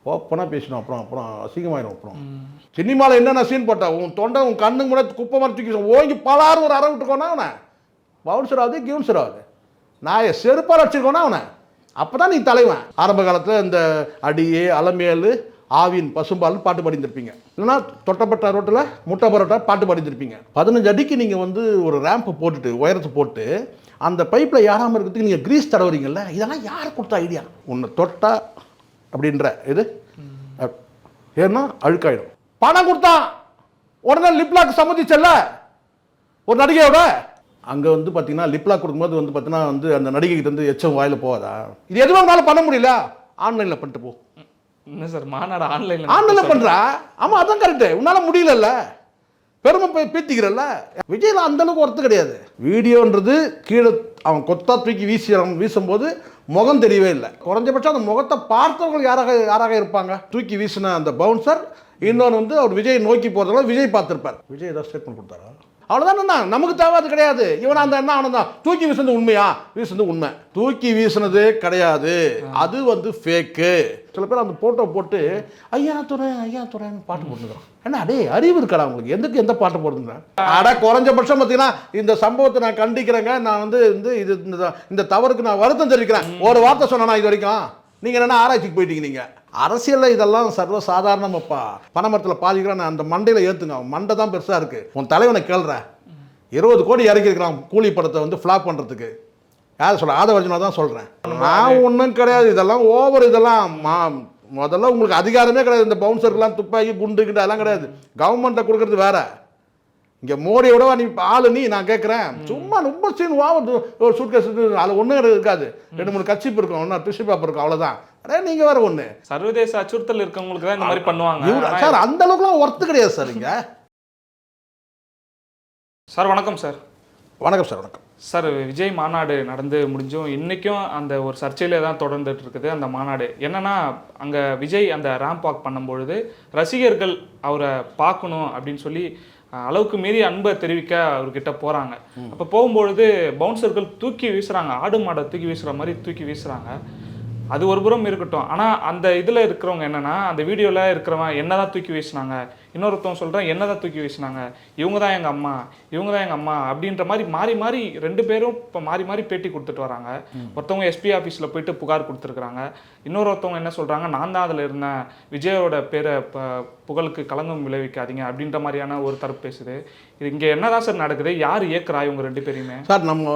ஓப்பனாக பேசணும். அப்புறம் அசிங்கமாயிடும். அப்புறம் சினிமாவில் என்னென்ன சீன் போட்டா உன் தொண்டை உன் கண்ணுக்கு கூட குப்பை மாதிரி தூக்கி ஓங்கி பலாறு ஒரு அரை விட்டுக்கோனா அவனை பவுன்சர் ஆகுது கியூன்சர் ஆகுது. நான் செருப்பால் வச்சுருக்கோன்னா அவனை. அப்போ தான் நீ தலைவன். ஆரம்ப காலத்தில் இந்த அடியே அலமேலு ஆவின் பசும்பால் பாட்டு பாடிந்திருப்பீங்க. இல்லைன்னா தொட்டப்பட்ட ரோட்டில் முட்டை பரோட்டா பாட்டு பாடிந்திருப்பீங்க. 15 அடிக்கு நீங்கள் வந்து ஒரு ரேம்பை போட்டுட்டு உயரத்தை போட்டு அந்த பைப்பில் யாராமல் இருக்கிறதுக்கு நீங்கள் கிரீஸ் தடவுறீங்கல்ல, இதெல்லாம் யார் கொடுத்த ஐடியா? உன்னை தொட்டா அப்படின்ற இது ஏன்னா அழுக்காயிடும். பணம் கொடுத்தான் உடனே லிப்லாக் சம்மதிச்சல்ல ஒரு நடிகையோட. அங்கே வந்து பார்த்தீங்கன்னா லிப்லாக் கொடுக்கும்போது வந்து பார்த்தீங்கன்னா வந்து அந்த நடிகைகிட்ட வந்து எச்சம் வாயில் போகாதா? இது எதுவும் உங்களால் பண்ண முடியல, ஆன்லைனில் பண்ணிட்டு போ. என்ன சார் மாநாடு ஆன்லைனில் பண்ணுறா? ஆமாம் அதான் கரெக்டு. உன்னால் முடியலல்ல, பெருமை பீத்திக்கிறல்ல. விஜயில் அந்தளவுக்கு ஒர்த்து கிடையாது. வீடியோன்றது கீழே அவன் கொத்தா தூக்கி வீசும்போது முகம் தெரியவே இல்லை. குறைஞ்சபட்சம் அந்த முகத்தை பார்த்தவர்கள் யாராக இருப்பாங்க? தூக்கி வீசின அந்த பவுன்சர். இன்னொன்று வந்து அவர் விஜய் நோக்கி போகிறதால விஜய் பார்த்துருப்பார். விஜய் ஏதாவது ஸ்டேட்மெண்ட் கொடுத்தாரா? அவ்வளோதான். நமக்கு தேவை அது கிடையாது. இவன் அந்த என்ன அவனை தான் தூக்கி வீசுனது உண்மையா? வீசுனது உண்மை. தூக்கி வீசுனது கிடையாது, அது வந்து ஃபேக்கு. சில பேர் அந்த போட்டோ போட்டு ஐயா துறைன்னு பாட்டு போட்டுக்கிறான். என்ன அடே அறிவு இருக்கடா உங்களுக்கு? எதுக்கு எந்த பாட்டு போடுதுங்க? அட குறைஞ்சபட்சம் பார்த்தீங்கன்னா இந்த சம்பவத்தை நான் கண்டிக்கிறேங்க. நான் வந்து இது இந்த தவறுக்கு நான் வருத்தம் தெரிவிக்கிறேன். ஒரு வார்த்தை சொன்னா இது வரைக்கும் நீங்கள் என்னென்ன ஆராய்ச்சிக்கு போயிட்டீங்க? நீங்கள் அரசியலில் இதெல்லாம் சர்வ சாதாரணமாப்பா. பனைமரத்தில் பாதிக்கிறான் அந்த மண்டையில் ஏற்றுங்க. மண்டை தான் பெருசாக இருக்குது. உன் தலைவனை கேள்ற 20 கோடி இறக்கிருக்கிறான் கூலி படத்தை வந்து ஃப்ளாப் பண்ணுறதுக்கு. யார் சொல்ல? ஆதவர்ஜனா தான் சொல்கிறேன். நான் ஒன்றும் கிடையாது. இதெல்லாம் ஓவர். இதெல்லாம் முதல்ல உங்களுக்கு அதிகாரமே கிடையாது. இந்த பவுன்சருக்கெல்லாம் துப்பாக்கி குண்டு கிட்ட அதெல்லாம் கிடையாது. கவர்மெண்ட்டை கொடுக்குறது வேற. இங்கே மோடியோட நீ ஆளு நீ நான் கேட்குறேன். சும்மா ரொம்ப சீன் ஒரு சூட்கேஸ் அதில் ஒன்றும் இருக்காது. 2-3 கட்சிப்பு இருக்கும், ஒன்றா டிஷ்யூ பேப்பர் இருக்கும், அவ்வளோதான். அடே நீங்கள் வேற ஒன்று. சர்வதேச அச்சுறுத்தல் இருக்கவங்களுக்கு தான் இந்த மாதிரி பண்ணுவாங்க சார். அந்த அளவுக்குலாம் ஒர்த்து கிடையாது சார் இங்கே. சார் வணக்கம் சார். வணக்கம் சார். வணக்கம் சார். விஜய் மாநாடு நடந்து முடிஞ்சும் இன்றைக்கும் அந்த ஒரு சர்ச்சையிலே தான் தொடர்ந்துட்டு இருக்குது அந்த மாநாடு. என்னென்னா அங்கே விஜய் அந்த ரேம்ப் வாக் பண்ணும்பொழுது ரசிகர்கள் அவரை பார்க்கணும் அப்படின்னு சொல்லி அளவுக்கு மீறி அன்பை தெரிவிக்க அவர்கிட்ட போகிறாங்க. அப்போ போகும்பொழுது பவுன்சர்கள் தூக்கி வீசுகிறாங்க. ஆடு மாடை தூக்கி வீசுகிற மாதிரி தூக்கி வீசுகிறாங்க. அது ஒரு புறம் இருக்கட்டும். ஆனால் அந்த இதில் இருக்கிறவங்க என்னென்னா அந்த வீடியோவில் இருக்கிறவன் என்ன தான் தூக்கி வீசினாங்க, இன்னொருத்தவங்க சொல்கிறேன் என்ன தான் தூக்கி வீசினாங்க, இவங்க தான் எங்கள் அம்மா அப்படின்ற மாதிரி மாறி மாறி 2 பேரும் இப்போ மாறி பேட்டி கொடுத்துட்டு வராங்க. ஒருத்தவங்க எஸ்பி ஆஃபீஸில் போயிட்டு புகார் கொடுத்துருக்குறாங்க. இன்னொருத்தவங்க என்ன சொல்கிறாங்க, நான் தான் அதில் இருந்தேன், விஜயோட பேரை புகழுக்கு களங்கம் விளைவிக்காதீங்க அப்படின்ற மாதிரியான ஒரு தரப்பு பேசுது. இது இங்கே என்ன தான் சார் நடக்குது? யார் இயக்குறா இவங்க 2 பேரையுமே? சார் நம்ம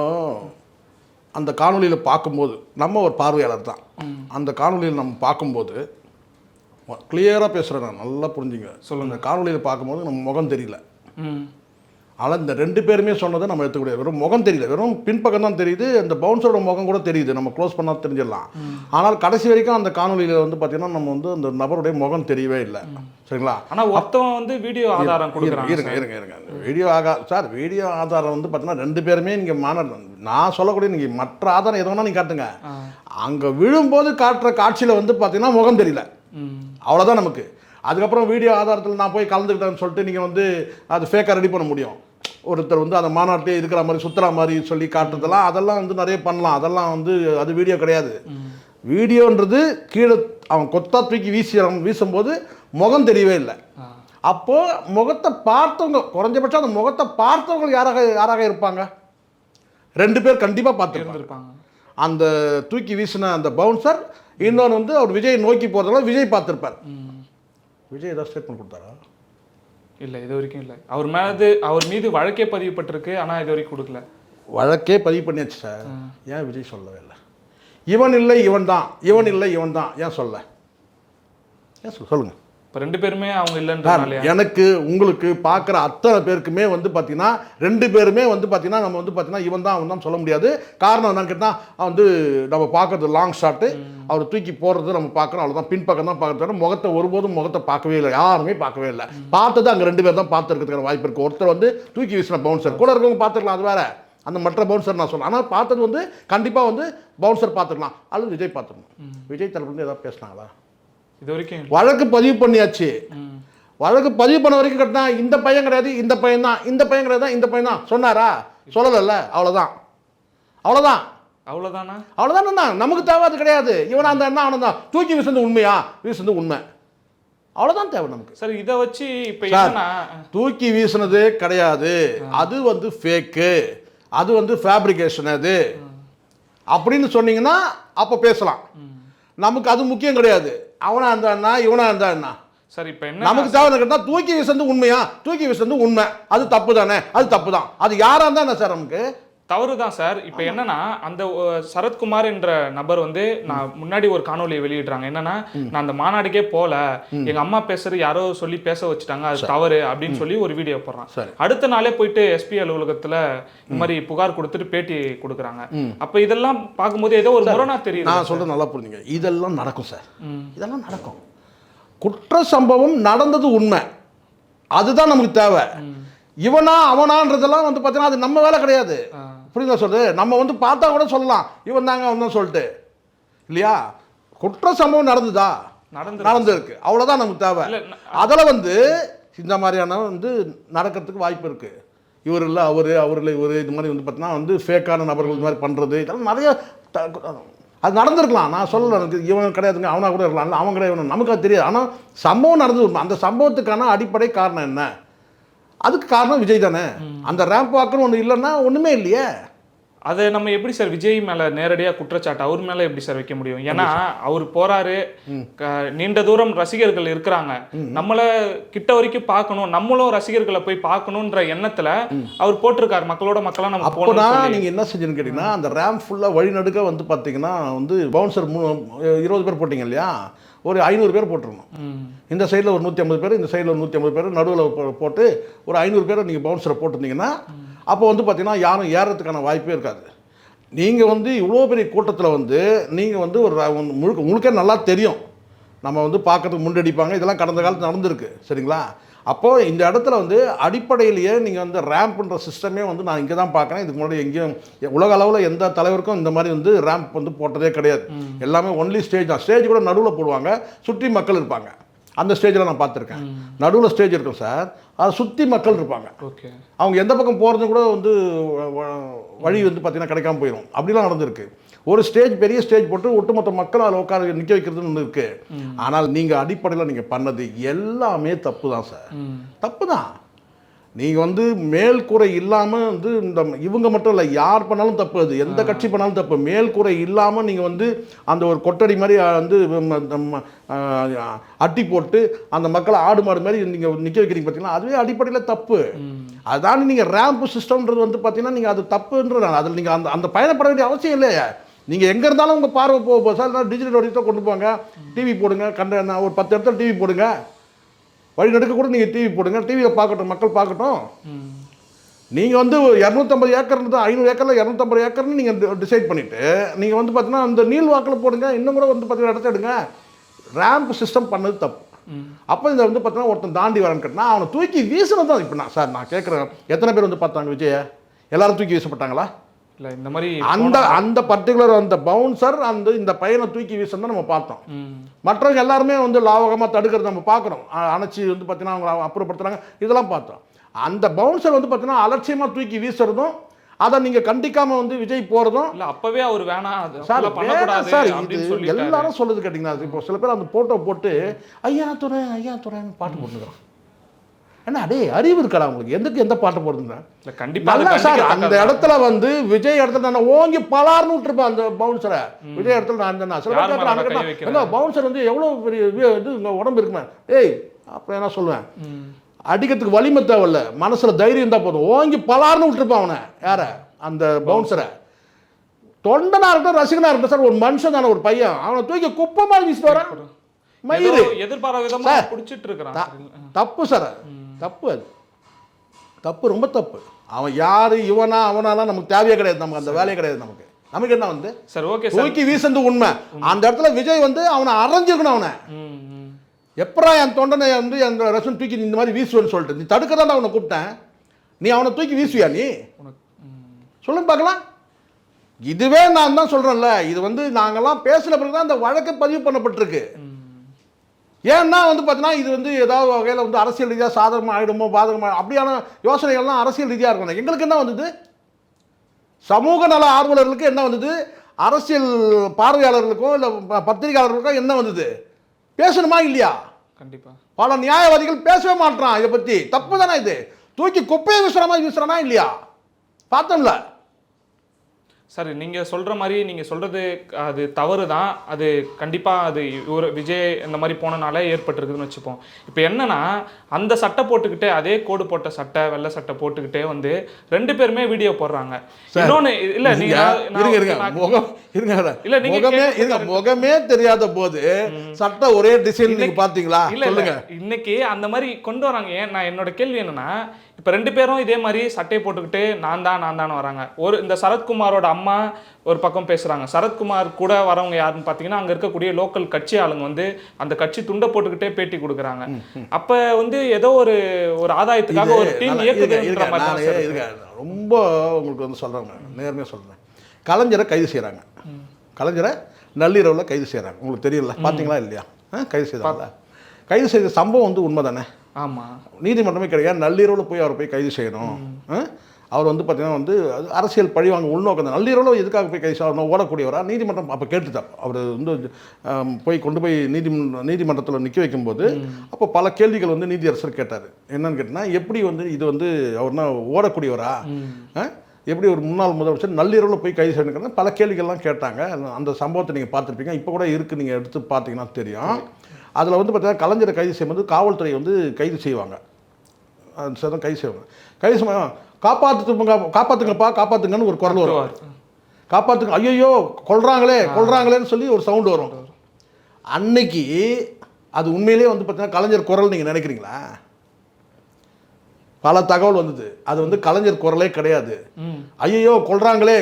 அந்த காணொலியில் பார்க்கும்போது நம்ம ஒரு பார்வையாளர் தான். அந்த காணொலியில் நம்ம பார்க்கும்போது கிளியராக பேசுகிறேன் நான், நல்லா புரிஞ்சுங்க. சொல்லுங்கள். காணொலியில் பார்க்கும்போது நம்ம முகம் தெரியல. ஆனால் இந்த 2 பேருமே சொன்னதை நம்ம எடுத்துக்கூடிய வெறும் முகம் தெரியல, வெறும் பின்பக்கம் தான் தெரியுது. அந்த பவுன்சரோட முகம் கூட தெரியுது, நம்ம க்ளோஸ் பண்ணால் தெரிஞ்சிடலாம். ஆனால் கடைசி வரைக்கும் அந்த காணொலியில் வந்து பார்த்தீங்கன்னா நம்ம வந்து அந்த நபருடைய முகம் தெரியவே இல்லை. சரிங்களா? ஆனால் ஒருத்தவன் வந்து வீடியோ ஆதாரம் கொடுக்குறாங்க. இருங்க வீடியோ சார் வீடியோ ஆதாரம் வந்து பார்த்தீங்கன்னா 2 பேருமே நீங்கள் நான் சொல்லக்கூடிய நீங்கள் மற்ற ஆதாரம் எது வேணால் நீங்கள் காட்டுங்க. அங்கே விழும்போது காட்டுற காட்சியில் வந்து பார்த்தீங்கன்னா முகம் தெரியல, அவ்வளோதான் நமக்கு. அதுக்கப்புறம் வீடியோ ஆதாரத்தில் நான் போய் கலந்துக்கிட்டேன்னு சொல்லிட்டு நீங்கள் வந்து அது ஃபேக்காக ரெடி பண்ண முடியும். ஒருத்தர் வந்து அந்த மாநாட்டிலே இருக்கிற மாதிரி சுற்றுற மாதிரி சொல்லி காட்டுறதெல்லாம் அதெல்லாம் வந்து நிறைய பண்ணலாம். அதெல்லாம் வந்து அது வீடியோ கிடையாது. வீடியோன்றது கீழே அவன் கொத்தா தூக்கி வீசும்போது முகம் தெரியவே இல்லை. அப்போது முகத்தை பார்த்தவங்க குறைஞ்சபட்சம் அந்த முகத்தை பார்த்தவங்க யாராக இருப்பாங்க? 2 பேர் கண்டிப்பாக பார்த்துருப்பாங்க. அந்த தூக்கி வீசின அந்த பவுன்சர். இன்னொன்று வந்து அவர் விஜய் நோக்கி போகிறதால விஜய் பார்த்துருப்பார். விஜய் ஏதாவது ஸ்டேட்மெண்ட் கொடுத்தாரா? இல்லை, இது வரைக்கும் இல்லை. அவர் மீது வழக்கே பதிவுப்பட்டிருக்கு, ஆனால் இது வரைக்கும் கொடுக்கல. வழக்கே பதிவு பண்ணியாச்சு சார். ஏன் விஜய் சொல்லவே இல்லை? இவன் இல்லை இவன் தான் ஏன் சொல்லுங்கள். இப்போ 2 பேருமே அவங்க இல்லைன்ற எனக்கு உங்களுக்கு பார்க்குற அத்தனை பேருக்குமே வந்து பார்த்தீங்கன்னா 2 பேருமே வந்து பார்த்தீங்கன்னா நம்ம வந்து பார்த்தீங்கன்னா இவன் தான் அவன் தான் சொல்ல முடியாது. காரணம் என்னன்னு கேட்டால் வந்து நம்ம பார்க்குறது லாங் ஷாட்டு, அவர் தூக்கி போடுறது நம்ம பார்க்குறோம், அவ்வளோதான். பின்பக்கம் தான் பார்க்குறது, முகத்தை ஒருபோதும் முகத்தை பார்க்கவே இல்லை, யாருமே பார்க்கவே இல்லை. பார்த்தது அங்கே 2 பேர் தான் பார்த்துருக்கிறதுக்கான வாய்ப்பு இருக்குது. ஒருத்தர் வந்து தூக்கி வீசின பவுன்சர், கூட இருக்கவங்க பார்த்துக்கலாம், அது வேறு. அந்த மற்ற பவுன்சர் நான் சொல்கிறேன். ஆனால் பார்த்தது வந்து கண்டிப்பாக வந்து பவுன்சர் பார்த்துக்கலாம், அல்லது விஜய் பார்த்துக்கணும். விஜய் தரப்புலேருந்து ஏதாவது பேசினாங்களா? இது வரைக்கும் வழக்கு பதிவு பண்ணியாச்சு. வழக்கு பதிவு பண்ண வரைக்கும் கட்டினா இந்த பையன் கிடையாது, இந்த பையன் தான், இந்த பையன் கிடையாது, இந்த பையன் தான் சொன்னாரா? சொல்லலைல்ல, அவ்வளோதான். அவ்வளவுதானா? அவ்வளோதானே. நமக்கு தேவை அது கிடையாது. இவனா அந்த என்ன அவனை தான் தூக்கி வீசுறது உண்மையா, வீசுறது உண்மை, அவ்வளோதான் தேவை நமக்கு. சார் இதை வச்சு இப்போ என்னன்னா தூக்கி வீசுனது கிடையாது, அது வந்து ஃபேக்கு, அது வந்து ஃபேப்ரிகேஷன் அது அப்படின்னு சொன்னீங்கன்னா அப்போ பேசலாம். நமக்கு அது முக்கியம் கிடையாது. அவனா இருந்தா என்ன, இவனா இருந்தா என்ன. சார் இப்போ என்ன நமக்கு தேவை கேட்டால் தூக்கி வீசுறது உண்மையா, தூக்கி வீசுறது உண்மை, அது தப்பு தானே, அது தப்பு தான். அது யாரா இருந்தா என்ன சார் நமக்கு தவறு தான் சார். இப்போ என்னன்னா அந்த சரத்குமார் என்ற நபர் வந்து நான் முன்னாடி ஒரு காணொலியை வெளியிடுறாங்க. என்னன்னா நான் அந்த மாநாடுக்கே போல, எங்க அம்மா பேசுறது யாரோ சொல்லி பேச வச்சுட்டாங்க, அது தவறு அப்படின்னு சொல்லி ஒரு வீடியோ போடுறான். அடுத்த நாளே போயிட்டு எஸ்பி அலுவலகத்துல இந்த மாதிரி புகார் கொடுத்துட்டு பேட்டி கொடுக்குறாங்க. அப்ப இதெல்லாம் பார்க்கும்போது ஏதோ ஒரு முரணா தெரியுது. நான் சொல்றது நல்லா புரிஞ்சுங்க. இதெல்லாம் நடக்கும் சார், இதெல்லாம் நடக்கும். குற்ற சம்பவம் நடந்தது உண்மை, அதுதான் நமக்கு தேவை. இவனா அவனான்றதெல்லாம் வந்து பார்த்தீங்கன்னா அது நம்ம வேலை கிடையாது. புரியுதா சொல்றது? நம்ம வந்து பார்த்தா கூட சொல்லலாம் இவன் தாங்க அவன் தான் சொல்லிட்டு, இல்லையா? குற்ற சம்பவம் நடந்துதா, நடந்திருக்கு, அவ்வளோதான் நமக்கு தேவை. அதில் வந்து இந்த மாதிரியான வந்து நடக்கிறதுக்கு வாய்ப்பு இருக்கு. இவர் இல்லை அவர், அவர் இல்லை இவர், இது மாதிரி வந்து பார்த்தீங்கன்னா வந்து ஃபேக்கான நபர்கள் இது மாதிரி பண்ணுறது, இதெல்லாம் நிறைய அது நடந்திருக்கலாம். நான் சொல்லலை எனக்கு இவன் கிடையாதுங்க, அவனா கூட இருக்கலாம், அவன் கிடையாது, நமக்கு அது தெரியாது. ஆனால் சம்பவம் நடந்தது. அந்த சம்பவத்துக்கான அடிப்படை காரணம் என்ன? அதுக்கு காரணம் விஜய் தானே. அந்த ரேம்ப் வாக்குன்னு ஒன்று இல்லைன்னா ஒன்றுமே இல்லையே. அதை நம்ம எப்படி சார் விஜய் மேலே நேரடியாக குற்றச்சாட்டு அவர் மேலே எப்படி சார் வைக்க முடியும்? ஏன்னா அவர் போறாரு, நீண்ட தூரம் ரசிகர்கள் இருக்கிறாங்க, நம்மளை கிட்ட வரைக்கும் பார்க்கணும், நம்மளும் ரசிகர்களை போய் பார்க்கணுன்ற எண்ணத்தில் அவர் போட்டிருக்காரு. மக்களோட மக்களாக நம்ம போனால் நீங்கள் என்ன செஞ்சுன்னு கேட்டிங்கன்னா, அந்த ரேம்ப் ஃபுல்லாக வழிநடுக்க வந்து பார்த்தீங்கன்னா வந்து பவுன்சர் 20 பேர் போட்டிங்க இல்லையா, ஒரு 500 பேர் போட்டுருணும். இந்த சைடில் ஒரு 150 பேர், இந்த சைடில் ஒரு 150 பேர், நடுவில் போட்டு ஒரு 500 பேரை நீங்கள் பவுன்சரை போட்டிருந்தீங்கன்னா அப்போ வந்து பார்த்தீங்கன்னா யாரும் ஏறதுக்கான வாய்ப்பே இருக்காது. நீங்கள் வந்து இவ்வளோ பெரிய கூட்டத்தில் வந்து நீங்கள் வந்து ஒரு முழுக்க நல்லா தெரியும், நம்ம வந்து பார்க்கறதுக்கு முன்னடிப்பாங்க, இதெல்லாம் கடந்த காலத்தில் நடந்திருக்கு, சரிங்களா? அப்போது இந்த இடத்துல வந்து அடிப்படையிலேயே நீங்கள் வந்து ரேம்ப்ன்ற சிஸ்டமே வந்து நான் இங்கே தான் பார்க்குறேன். இதுக்கு முன்னாடி எங்கேயும் உலக அளவில் எந்த தலைவருக்கும் இந்த மாதிரி வந்து ரேம்ப் வந்து போட்டதே கிடையாது. எல்லாமே ஒன்லி ஸ்டேஜ் தான். ஸ்டேஜ் கூட நடுவில் போடுவாங்க, சுற்றி மக்கள் இருப்பாங்க. அந்த ஸ்டேஜில் நான் பார்த்துருக்கேன். நடுவில் ஸ்டேஜ் இருக்கும் சார், அதை சுற்றி மக்கள் இருப்பாங்க. ஓகே, அவங்க எந்த பக்கம் போகிறது கூட வந்து வழி வந்து பார்த்தீங்கன்னா கிடைக்காம போயிடும். அப்படிலாம் நடந்திருக்கு. ஒரு ஸ்டேஜ், பெரிய ஸ்டேஜ் போட்டு ஒட்டுமொத்த மக்கள் அதில் உட்கார நிற்க வைக்கிறதுன்னு ஒன்று இருக்குது. ஆனால் நீங்கள் அடிப்படையில் நீங்கள் பண்ணது எல்லாமே தப்பு தான் சார், தப்பு தான். நீங்கள் வந்து மேல்கூரை இல்லாமல் வந்து இந்த இவங்க மட்டும் இல்லை, யார் பண்ணாலும் தப்பு, அது எந்த கட்சி பண்ணாலும் தப்பு. மேல்கூரை இல்லாமல் நீங்கள் வந்து அந்த ஒரு கொட்டடி மாதிரி வந்து அட்டி போட்டு அந்த மக்களை ஆடு மாடு மாதிரி நீங்கள் நிற்க வைக்கிறீங்க பார்த்தீங்கன்னா, அதுவே அடிப்படையில் தப்பு. அதான் நீங்கள் ரேம்ப் சிஸ்டம்ன்றது வந்து பார்த்தீங்கன்னா நீங்கள் அது தப்புன்றது. அதில் நீங்கள் அந்த பயணப்பட வேண்டிய அவசியம் இல்லையா. நீங்கள் எங்கே இருந்தாலும் உங்கள் பார்வை போக சார், டிஜிட்டல் வடிவத்தை கொண்டு போங்க, டிவி போடுங்க, ஒரு 10 இடத்துல டிவி போடுங்க, வழி நடுக்க கூட நீங்கள் டிவி போடுங்க, டிவியில் பார்க்கட்டும், மக்கள் பார்க்கட்டும். நீங்கள் வந்து 250 ஏக்கர் இருந்தால் 500 ஏக்கரில் 250 ஏக்கர்னு நீங்கள் டிசைட் பண்ணிவிட்டு நீங்கள் வந்து பார்த்தீங்கன்னா அந்த நீள் வாக்கில் போடுங்க, இன்னும் கூட வந்து பார்த்தீங்கன்னா இடத்த எடுங்க. ரேம்ப் சிஸ்டம் பண்ணது தப்பு. அப்போ இந்த வந்து பார்த்தீங்கன்னா ஒருத்தன் தாண்டி வரேன்னு கேட்டால் அவனை தூக்கி வீசினது தான். இப்போ நான் கேட்குறேன், எத்தனை பேர் வந்து பார்த்தாங்க விஜயை? எல்லாரும் தூக்கி வீசப்பட்டாங்களா? இல்லை, இந்த மாதிரி அந்த பர்டிகுலர் அந்த பவுன்சர் அந்த இந்த பையனை தூக்கி வீசணும் நம்ம பார்த்தோம். மற்றவங்க எல்லாருமே வந்து லாவகமாக தடுக்கிறது நம்ம பார்க்குறோம். அணைச்சி வந்து பார்த்தீங்கன்னா அவங்க அப்புறப்படுத்துறாங்க, இதெல்லாம் பார்த்தோம். அந்த பவுன்சர் வந்து பார்த்தீங்கன்னா அலட்சியமாக தூக்கி வீசுறதும், அதை நீங்கள் கண்டிக்காமல் வந்து விஜய் போகிறதும் இல்லை. அப்போவே அவர் வேணாம் சார், சார் இது எல்லாரும் சொல்லுது கேட்டிங்கன்னா, இப்போ சில பேர் அந்த ஃபோட்டோ போட்டு ஐயா துறைன்னு பாட்டு போட்டுக்கிறோம். என்ன அடே அறிவு இருக்காடா உங்களுக்கு? எந்த பாட்டு போடுதுங்க? கண்டிப்பாக சார் அந்த இடத்துல வந்து விஜய் இடத்துல நான் ஓங்கி பலார்னு விட்டுருப்பேன் அந்த பவுன்சரை. விஜய் இடத்துல நான் சில பேர் பவுன்சர் வந்து எவ்வளோ பெரிய இது உங்கள் உடம்பு இருக்குமே, ஏய் அப்புறம் என்ன சொல்லுவேன், அடிக்கிறதுக்கு வலிமை தேவையில்ல, மனசில் தைரியம் தான் போதும். ஓங்கி பலார்னு விட்டுருப்பான் அவனை, யார அந்த பவுன்சரை. தொண்டனா இருக்கட்டும், ரசிகனா இருக்கட்டும் சார், ஒரு மனுஷன் தானே, ஒரு பையன், அவனை தூக்கி குப்பை மாதிரி வீசிட்டு வரான். மயிறு எதிர்பாராத விதமா பிடிச்சிட்டு இருக்கிறான். தப்பு சார், தப்பு, அது தப்பு, ரொம்ப தப்பு. அவன் யாரு, இவனா அவனாலாம் நமக்கு தேவையே கிடையாது, நமக்கு அந்த வேலையே கிடையாது. நமக்கு என்ன வந்து சார் ஓகே தூக்கி வீசந்து உண்மை. அந்த இடத்துல விஜய் வந்து அவனை அரைஞ்சிருக்கணும். அவனை எப்பரா என் தொண்டனை வந்து அந்த ரசன் தூக்கி இந்த மாதிரி வீசுவேன்னு சொல்லிட்டு நீ தடுக்க தான் அவனை கூப்பிட்டேன். நீ அவனை தூக்கி வீசுவியா? நீ சொல்லுங்க பார்க்கலாம். இதுவே நான் தான் சொல்றேன்ல, இது வந்து நாங்கெல்லாம் பேசின பிறகு தான் அந்த வழக்கு பதிவு பண்ணப்பட்டிருக்கு. ஏன்னா வந்து பார்த்தீங்கன்னா இது வந்து ஏதாவது வகையில் வந்து அரசியல் ரீதியாக சாதகமாக ஆகிடுமோ பாதகமாக அப்படியான யோசனைகள்லாம் அரசியல் ரீதியாக இருக்கணும். எங்களுக்கு என்ன வந்தது? சமூக நல ஆர்வலர்களுக்கு என்ன வந்தது, அரசியல் பார்வையாளர்களுக்கும் இல்லை பத்திரிகையாளர்களுக்கும் என்ன வந்தது, பேசணுமா இல்லையா? கண்டிப்பா பல நியாயவாதிகள் பேசவே மாட்டான் இதை பற்றி. தப்பு தானே இது? தூக்கி குப்பையை வீசுறானா இல்லையா? பார்த்தோம்ல. சரி, நீங்கள் சொல்கிற மாதிரி நீங்கள் சொல்கிறது அது தவறு தான். அது கண்டிப்பாக அது ஒரு விஜய் இந்த மாதிரி போனனால ஏற்பட்டிருக்குதுன்னு வச்சுப்போம். இப்போ என்னன்னா, அந்த சட்டை போட்டுக்கிட்டே அதே கோடு போட்ட சட்டை வெள்ளை சட்டை போட்டுக்கிட்டே வந்து 2 பேருமே வீடியோ போடுறாங்க. இன்னொன்று இல்லை முகமே தெரியாத போது சட்டை ஒரே டிசைன் நீங்க பாத்தீங்களா? இல்ல இன்னைக்கு அந்த மாதிரி கொண்டு வராங்க. நான் என்னோட கேள்வி என்னன்னா, இப்போ 2 பேரும் இதே மாதிரி சட்டையை போட்டுக்கிட்டு நான் தான் வராங்க. இந்த சரத்குமாரோட அம்மா ஒரு பக்கம் பேசுறாங்க. சரத்குமார் கூட வரவங்க யாருன்னு பார்த்தீங்கன்னா அங்க இருக்கக்கூடிய லோக்கல் கட்சி ஆளுங்க வந்து அந்த கட்சி துண்டை போட்டுக்கிட்டே பேட்டி கொடுக்குறாங்க. அப்ப வந்து ஏதோ ஒரு ஆதாயத்துக்காக ஒரு டீம் இயக்குதுன்ற மாதிரி ரொம்ப உங்களுக்கு வந்து சொல்றாங்க. நேர்மையா சொல்றேன், கலைஞரை கைது செய்யறாங்க. கலைஞரை நள்ளிரவில் கைது செய்யறாங்க. உங்களுக்கு தெரியல, பார்த்தீங்களா இல்லையா? கைது செய்தாங்க. கைது செய்த சம்பவம் வந்து உண்மை தானே? ஆமாம். நீதிமன்றமே கிடையாது, நள்ளிரவில் போய் அவரை போய் கைது செய்யணும். அவர் வந்து பார்த்தீங்கன்னா வந்து அது அரசியல் பழிவாங்க உள்நோக்கம் தான். நள்ளிரவில் எதுக்காக போய் கைது செய்யணும், ஓடக்கூடியவரா? நீதிமன்றம் அப்போ கேட்டுட்டார். அவர் வந்து போய் கொண்டு போய் நீதிமன்றத்தில் நிற்க வைக்கும்போது அப்போ பல கேள்விகள் வந்து நீதியரசர் கேட்டார். என்னன்னு கேட்டால், எப்படி வந்து இது வந்து அவர்னா ஓடக்கூடியவரா, எப்படி ஒரு முன்னாள் முதலமைச்சர் நள்ளிரவில் போய் கைது செய்யணுங்கிறது பல கேள்விகள்லாம் கேட்டாங்க. அந்த சம்பவத்தை நீங்கள் பார்த்துருப்பீங்க, இப்போ கூட இருக்குது, நீங்கள் எடுத்து பார்த்தீங்கன்னா தெரியும். அதில் வந்து பார்த்தீங்கன்னா கலைஞரை கைது செய்யும்போது காவல்துறை வந்து கைது செய்வாங்க. அது கைது செய்வாங்க. கைது செய்ய காப்பாற்றுங்கன்னு ஒரு குரல் வரும். காப்பாற்றுங்க, ஐயோ கொல்றாங்களேன்னு சொல்லி ஒரு சவுண்டு வரும். அன்னைக்கு அது உண்மையிலே வந்து பார்த்தீங்கன்னா கலைஞர் குரல் நீங்கள் நினைக்கிறீங்களா? பல தகவல் வந்தது, அது வந்து கலைஞர் குரலே கிடையாது. ஐயோ கொல்றாங்களே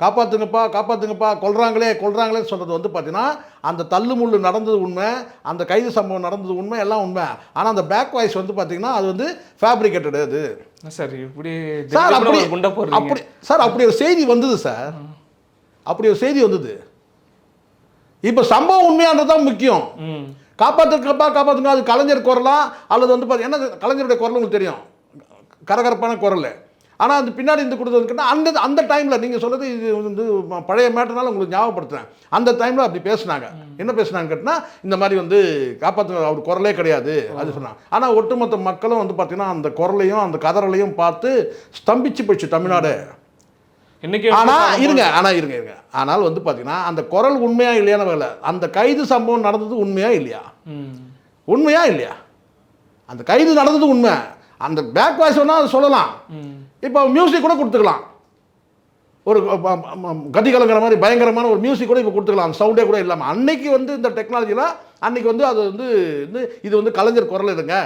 காப்பாத்துங்கப்பா கொல்றாங்களேன்னு சொல்றது வந்து பார்த்தீங்கன்னா அந்த தள்ளுமுள்ளு நடந்தது உண்மை, அந்த கைது சம்பவம் நடந்தது உண்மை, எல்லாம் உண்மை. ஆனால் அந்த பேக் வாய்ஸ் வந்து பார்த்தீங்கன்னா அது வந்து ஃபேப்ரிகேட்டட். அது சார் இப்படி அப்படி ஒரு செய்தி வந்தது சார், அப்படி ஒரு செய்தி வந்தது. இப்போ சம்பவம் உண்மையானதுதான் முக்கியம். காப்பாற்றுங்க, அது கலைஞர் குரலா அல்லது வந்து பார்த்தீங்கன்னா கலைஞருடைய குரல் உங்களுக்கு தெரியும், கரகரப்பான குரல். ஆனால் அது பின்னாடி இருந்து கொடுத்ததுக்குன்னா அந்த டைமில் நீங்கள் சொல்கிறது இது வந்து பழைய மேட்டர்னால உங்களுக்கு ஞாபகப்படுத்துகிறேன். அந்த டைமில் அப்படி பேசுனாங்க. என்ன பேசுனாங்க கேட்டால், இந்த மாதிரி வந்து காப்பாற்றுங்க அவர் குரலே கிடையாது அது சொன்னாங்க. ஆனால் ஒட்டுமொத்த மக்களும் வந்து பார்த்தீங்கன்னா அந்த குரலையும் அந்த கதறலையும் பார்த்து ஸ்தம்பிச்சு போயிடுச்சு தமிழ்நாடு. ஆனால் வந்து பார்த்தீங்கன்னா அந்த குரல் உண்மையா இல்லையான அந்த கைது சம்பவம் நடந்தது உண்மையா இல்லையா? அந்த கைது நடந்தது உண்மை. அந்த பேக் வாய்ஸ் வேணா அதை சொல்லலாம். இப்போ மியூசிக் கூட கொடுத்துக்கலாம், ஒரு கதிகலங்கிற மாதிரி பயங்கரமான ஒரு மியூசிக் கூட இப்போ கொடுத்துக்கலாம், அந்த சவுண்டே கூட இல்லாமல். அன்னைக்கு வந்து இந்த டெக்னாலஜியில் அன்னைக்கு வந்து அது வந்து இது வந்து கலைஞர் குரல் இல்லைங்க,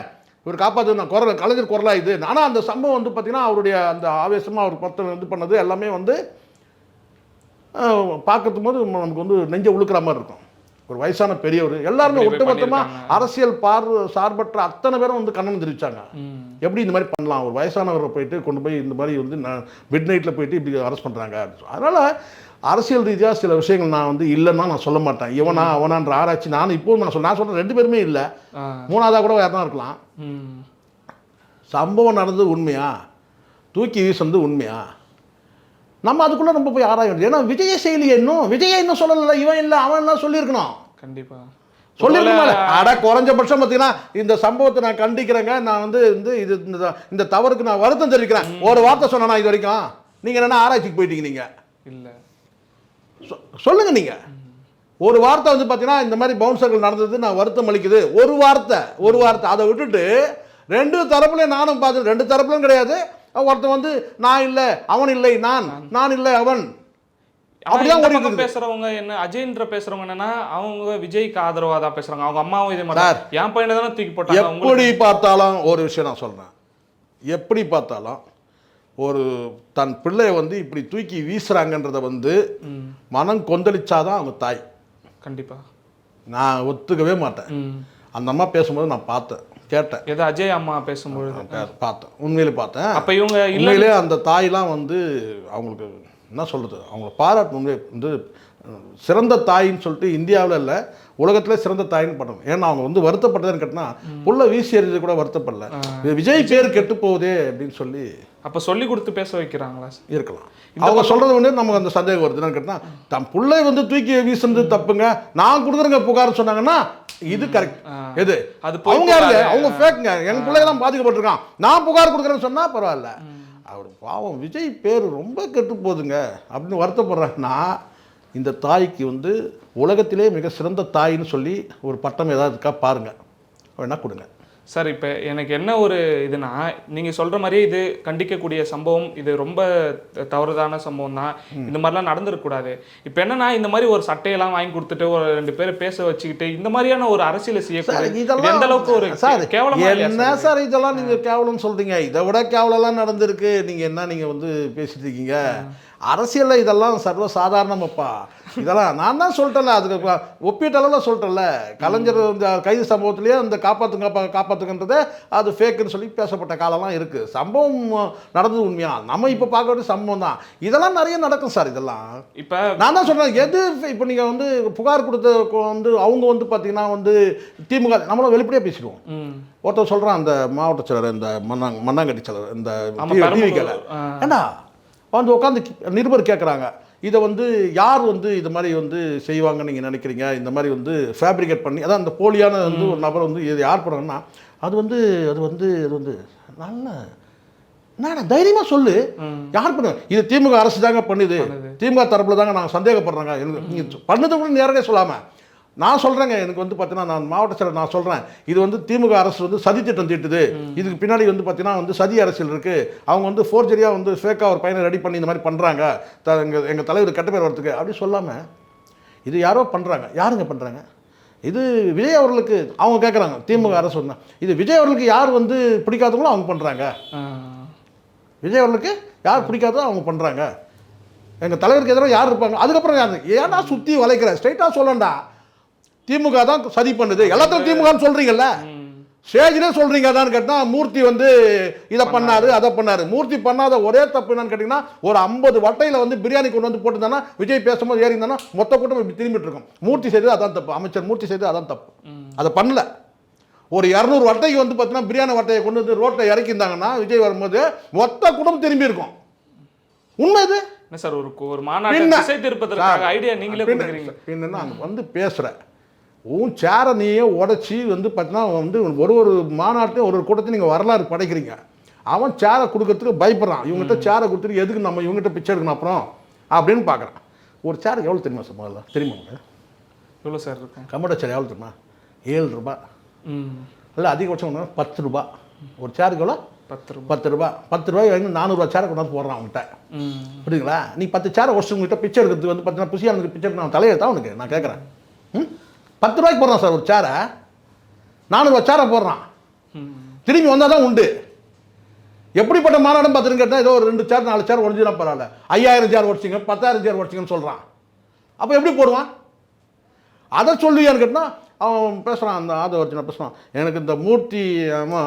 இவர் காப்பாற்று குரல் கலைஞர் குரலாக இது. ஆனால் அந்த சம்பவம் வந்து பார்த்தீங்கன்னா அவருடைய அந்த ஆவேசமாக அவர் பத்து இது பண்ணது எல்லாமே வந்து பார்க்கறது போது நமக்கு வந்து நெஞ்சை உழுக்கிற மாதிரி இருக்கும். ஒரு வயசான பெரியவர் எல்லாருமே ஒட்டுமொத்தமாக அரசியல் சார்பற்ற அத்தனை பேரும் வந்து கண்டனம் தெரிவித்தாங்க. எப்படி இந்த மாதிரி பண்ணலாம், ஒரு வயசானவரை போயிட்டு கொண்டு போய் இந்த மாதிரி வந்து மிட் நைட்டில் போயிட்டு இப்படி அரெஸ்ட் பண்ணுறாங்க. அதனால் அரசியல் ரீதியாக சில விஷயங்கள் நான் வந்து இல்லைன்னா நான் சொல்ல மாட்டேன். இவனா அவனான்ற ஆராய்ச்சி நான் இப்போ நான் சொல்கிறேன் 2 பேருமே இல்லை, 3ஆவதாக கூட வேறு தான் இருக்கலாம். சம்பவம் நடந்தது உண்மையா, தூக்கி வீசுனது உண்மையா, நம்ம அதுக்குள்ளே நம்ம போய் ஆராய வேண்டியது. ஏன்னா விஜய செயலியை இன்னும் சொல்லலை, இவன் இல்லை அவன் எல்லாம் சொல்லியிருக்கணும். கண்டிப்பாக சொல்லியிருக்கணும். குறைஞ்சபட்சம் பார்த்தீங்கன்னா இந்த சம்பவத்தை நான் கண்டிக்கிறேங்க, நான் வந்து இது இந்த தவறுக்கு நான் வருத்தம் தெரிவிக்கிறேன், ஒரு வார்த்தை சொன்னா இது வரைக்கும் நீங்கள் என்னென்ன ஆராய்ச்சிக்கு போயிட்டீங்க? நீங்கள் இல்லை சொல்லுங்க. நீங்கள் ஒரு வார்த்தை வந்து பார்த்தீங்கன்னா இந்த மாதிரி பவுன்சர்கள் நடந்தது நான் வருத்தம் அளிக்குது, ஒரு வார்த்தை அதை விட்டுட்டு 2 தரப்புலையும் நானும் பார்த்து 2 தரப்புலையும் கிடையாது. ஒருத்தன் வந்து நான் இல்லை அவன் இல்லை நான் இல்லை அவன் அப்படிதான் பேசுறவங்க. என்ன அஜய்ன்ற பேசுறவங்க என்னன்னா அவங்க விஜய்க்கு ஆதரவா தான் பேசுறாங்க. அவங்க அம்மாவும் இதே மாதிரி என் பையனை தானே தூக்கி போட்டாங்க. எப்படி பார்த்தாலும் ஒரு விஷயம் நான் சொல்றேன், எப்படி பார்த்தாலும் ஒரு தன் பிள்ளைய வந்து இப்படி தூக்கி வீசுறாங்கன்றத வந்து மனம் கொந்தளிச்சாதான் அவங்க தாய். கண்டிப்பா நான் ஒத்துக்கவே மாட்டேன். அந்த அம்மா பேசும்போது நான் பார்த்தேன், கேட்டேன். ஏதோ அஜய் அம்மா பேசும்போது பார்த்தேன், உண்மையிலே பார்த்தேன். அப்போ இவங்க உண்மையிலே அந்த தாய்லாம் வந்து அவங்களுக்கு என்ன சொல்கிறது, அவங்கள பாராட்டு வந்து சிறந்த தாயின்னு சொல்லிட்டு இந்தியாவில் இல்லை உலகத்திலே சிறந்த தாயின்னு பண்ணணும். ஏன்னா அவங்க வந்து வருத்தப்பட்டதுன்னு கேட்டினா புள்ள வீசி எறிஞ்சது கூட வருத்தப்படல. விஜய் பேர் கெட்டு போகுதே அப்படின்னு சொல்லி அப்போ சொல்லி கொடுத்து பேச வைக்கிறாங்களா? இருக்கலாம். அவங்க சொல்றது வந்து நமக்கு அந்த சந்தேகம் வருதுன்னு கேட்டா தன் பிள்ளை வந்து தூக்கி வீசுறது தப்புங்க, நான் கொடுக்குறேங்க புகார் சொன்னாங்கன்னா இது கரெக்ட். எது அது அவங்க அவங்க ஃபேக்குங்க, என் பிள்ளைகளாம் பாதிக்கப்பட்டிருக்கான், நான் புகார் கொடுக்குறேன்னு சொன்னா பரவாயில்ல. அவர் பாவம் விஜய் பேர் ரொம்ப கெட்டு போகுதுங்க அப்படின்னு வருத்தப்படுறாங்கன்னா இந்த தாய்க்கு வந்து உலகத்திலே மிக சிறந்த தாயின்னு சொல்லி ஒரு பட்டம் ஏதாவது இருக்கா பாருங்க, வேணா கொடுங்க. சார் இப்போ எனக்கு என்ன ஒரு இதுனா, நீங்கள் சொல்கிற மாதிரியே இது கண்டிக்கக்கூடிய சம்பவம், இது ரொம்ப தவறுதான சம்பவம் தான், இந்த மாதிரிலாம் நடந்துருக்கக்கூடாது. இப்போ என்னன்னா இந்த மாதிரி ஒரு சட்டையெல்லாம் வாங்கி கொடுத்துட்டு ஒரு 2 பேரை பேச வச்சுக்கிட்டு இந்த மாதிரியான ஒரு அரசியலை செய்யக்கூடாது. எந்த அளவுக்கு ஒரு கேவலம் என்ன சார் இதெல்லாம் நீங்கள் கேவலம் சொல்கிறீங்க? இதை விட கேவலம்லாம் நடந்திருக்கு. நீங்கள் என்ன நீங்கள் வந்து பேசிட்டு இருக்கீங்க? அரசியலில் இதெல்லாம் சர்வ சாதாரணமாப்பா. இதெல்லாம் நான் தான் சொல்லிட்டேன்ல, அதுக்கு ஒப்பீட்டளவில் சொல்லிட்டேன்ல. கலைஞர் இந்த கைது சம்பவத்திலேயே அந்த காப்பாற்றுங்கன்றதே அது ஃபேக்குன்னு சொல்லி பேசப்பட்ட காலம்லாம் இருக்குது. சம்பவம் நடந்தது உண்மையா, நம்ம இப்போ பார்க்க வேண்டிய சம்பவம் தான். இதெல்லாம் நிறைய நடக்கும் சார். இதெல்லாம் இப்போ நான் தான் சொல்கிறேன். எது இப்போ நீங்கள் வந்து புகார் கொடுத்த வந்து அவங்க வந்து பார்த்தீங்கன்னா வந்து திமுக நம்மளும் வெளிப்படையாக பேசிடுவோம். ஒருத்தர் சொல்கிறான் அந்த மாவட்ட செயலர், இந்த மண்ணாங்கட்டி செயலர், இந்த டிவிக்கல ஏண்டா வந்து உட்காந்து நிருபர் கேட்குறாங்க, இதை வந்து யார் வந்து இது மாதிரி வந்து செய்வாங்கன்னு நீங்கள் நினைக்கிறீங்க? இந்த மாதிரி வந்து ஃபேப்ரிகேட் பண்ணி அதான் அந்த போலியான வந்து ஒரு நபர் வந்து இது யார் பண்ணுறாங்கன்னா அது வந்து நல்ல என்னடா தைரியமாக சொல்லு, யார் பண்ணு? இது திமுக அரசு தாங்க பண்ணுது, திமுக தரப்பில் தாங்க நாங்கள் சந்தேகப்படுறாங்க. எனக்கு நீங்கள் பண்ணது கூட நேரடியாக சொல்லாமல் நான் சொல்கிறேங்க. எனக்கு வந்து பார்த்தீங்கன்னா நான் மாவட்ட செயலர் நான் சொல்கிறேன், இது வந்து திமுக அரசு வந்து சதித்திட்டம் தீட்டுது, இதுக்கு பின்னாடி வந்து பார்த்தீங்கன்னா வந்து சதி அரசியல் இருக்குது, அவங்க வந்து ஃபோர்ஜரியாக வந்து ஃபேக்காக ஒரு பையனை ரெடி பண்ணி இந்த மாதிரி பண்ணுறாங்க, எங்கள் தலைவர் கெட்ட பேர் வரத்துக்கு அப்படி சொல்லாமல் இது யாரோ பண்ணுறாங்க. யாருங்க பண்ணுறாங்க? இது விஜய் அவர்களுக்கு அவங்க கேட்குறாங்க. திமுக அரசு சொன்னா இது விஜய் அவர்களுக்கு யார் வந்து பிடிக்காதவங்களும் அவங்க பண்ணுறாங்க. விஜய் அவர்களுக்கு யார் பிடிக்காதோ அவங்க பண்ணுறாங்க. எங்கள் தலைவருக்கு எதிராக யார் இருப்பாங்க? அதுக்கப்புறம் யார் ஏன்னா சுற்றி வளைக்கிற ஸ்ட்ரைட்டாக சொல்லண்டா திமுக தான் சதி பண்ணுது, எல்லாத்தையும் திமுகன்னு சொல்கிறீங்கல்ல, ஸ்டேஜ்லேயே சொல்கிறீங்க. அதான்னு கேட்டால் மூர்த்தி வந்து இதை பண்ணாரு அதை பண்ணாரு. மூர்த்தி பண்ணாத ஒரே தப்பு என்னன்னு கேட்டிங்கன்னா ஒரு 50 வட்டையில் வந்து பிரியாணி கொண்டு வந்து போட்டுருந்தானா விஜய் பேசும்போது ஏறி இருந்தானா மொத்த கூட்டம் இப்படி திரும்பிட்டு இருக்கும். மூர்த்தி செய்தது அதான் தப்பு, அமைச்சர் மூர்த்தி செய்தது அதான் தப்பு, அதை பண்ணல. ஒரு 200 வட்டைக்கு வந்து பார்த்தீங்கன்னா பிரியாணி வட்டையை கொண்டு வந்து ரோட்டில் இறக்கியிருந்தாங்கன்னா விஜய் வரும்போது மொத்த குடும்பம் திரும்பி இருக்கும். உண்மை இது என்ன சார்? ஒரு மாநாட்டை திசை திருப்பதற்காக ஐடியா நீங்களே கொடுக்குறீங்க. என்னன்னா அங்கே வந்து பேசுகிறேன், உன் சேரை நீயே உடச்சி வந்து பார்த்தீங்கன்னா வந்து ஒரு மாநாட்டையும் ஒரு கூட்டத்தையும் நீங்கள் வரலாறு படைக்கிறீங்க. அவன் சேரை கொடுக்கறதுக்கு பயப்படுறான். இவங்ககிட்ட சேரை கொடுத்துட்டு எதுக்கு நம்ம இவங்ககிட்ட பிச்சை எடுக்கணும் அப்புறம் அப்படின்னு பார்க்குறான். ஒரு சேருக்கு எவ்வளோ தெரியுமா சார்? முதல்ல தெரியுமா உங்களுக்கு எவ்வளோ சார் இருக்கும்? கம்ப்யூட்டர் சேர் எவ்வளோ தெரியுமா? 7 ரூபா. இல்லை அதிகபட்சம் 10 ரூபா. ஒரு சேருக்கு எவ்வளோ? 10 ரூபா. 10 ரூபாய் வந்து 400 ரூபா சேரை கொண்டாந்து போடுறான் அவங்ககிட்ட. புரியுதுங்களா? நீ 10 சேரை ஒடிச்சு உங்ககிட்ட பிச்சை எடுக்கிறதுக்கு வந்து பார்த்தீங்கன்னா புசியானுக்கு பிச்சை எடுக்க நான் தலையெடுத்தா உனக்கு நான் கேட்குறேன். 10 ரூபாய்க்கு போடுறான் சார் ஒரு சேரை, 400 ரூபா சேரை போடுறான். திரும்பி வந்தால் தான் உண்டு. எப்படிப்பட்ட மாநாடும் பார்த்துன்னு கேட்டால் ஏதோ ஒரு 2 சேர் 4 சேர் உடஞ்சுனா பரவாயில்ல, 5000 சேர் உடச்சிங்க 10,000 சேர் உடச்சிங்கன்னு சொல்கிறான். அப்போ எப்படி போடுவான்? அதை சொல்லுவியான்னு கேட்டால் அவன் பேசுகிறான். அந்த ஆதவர்ஜனை பேசுகிறான், எனக்கு இந்த மூர்த்தி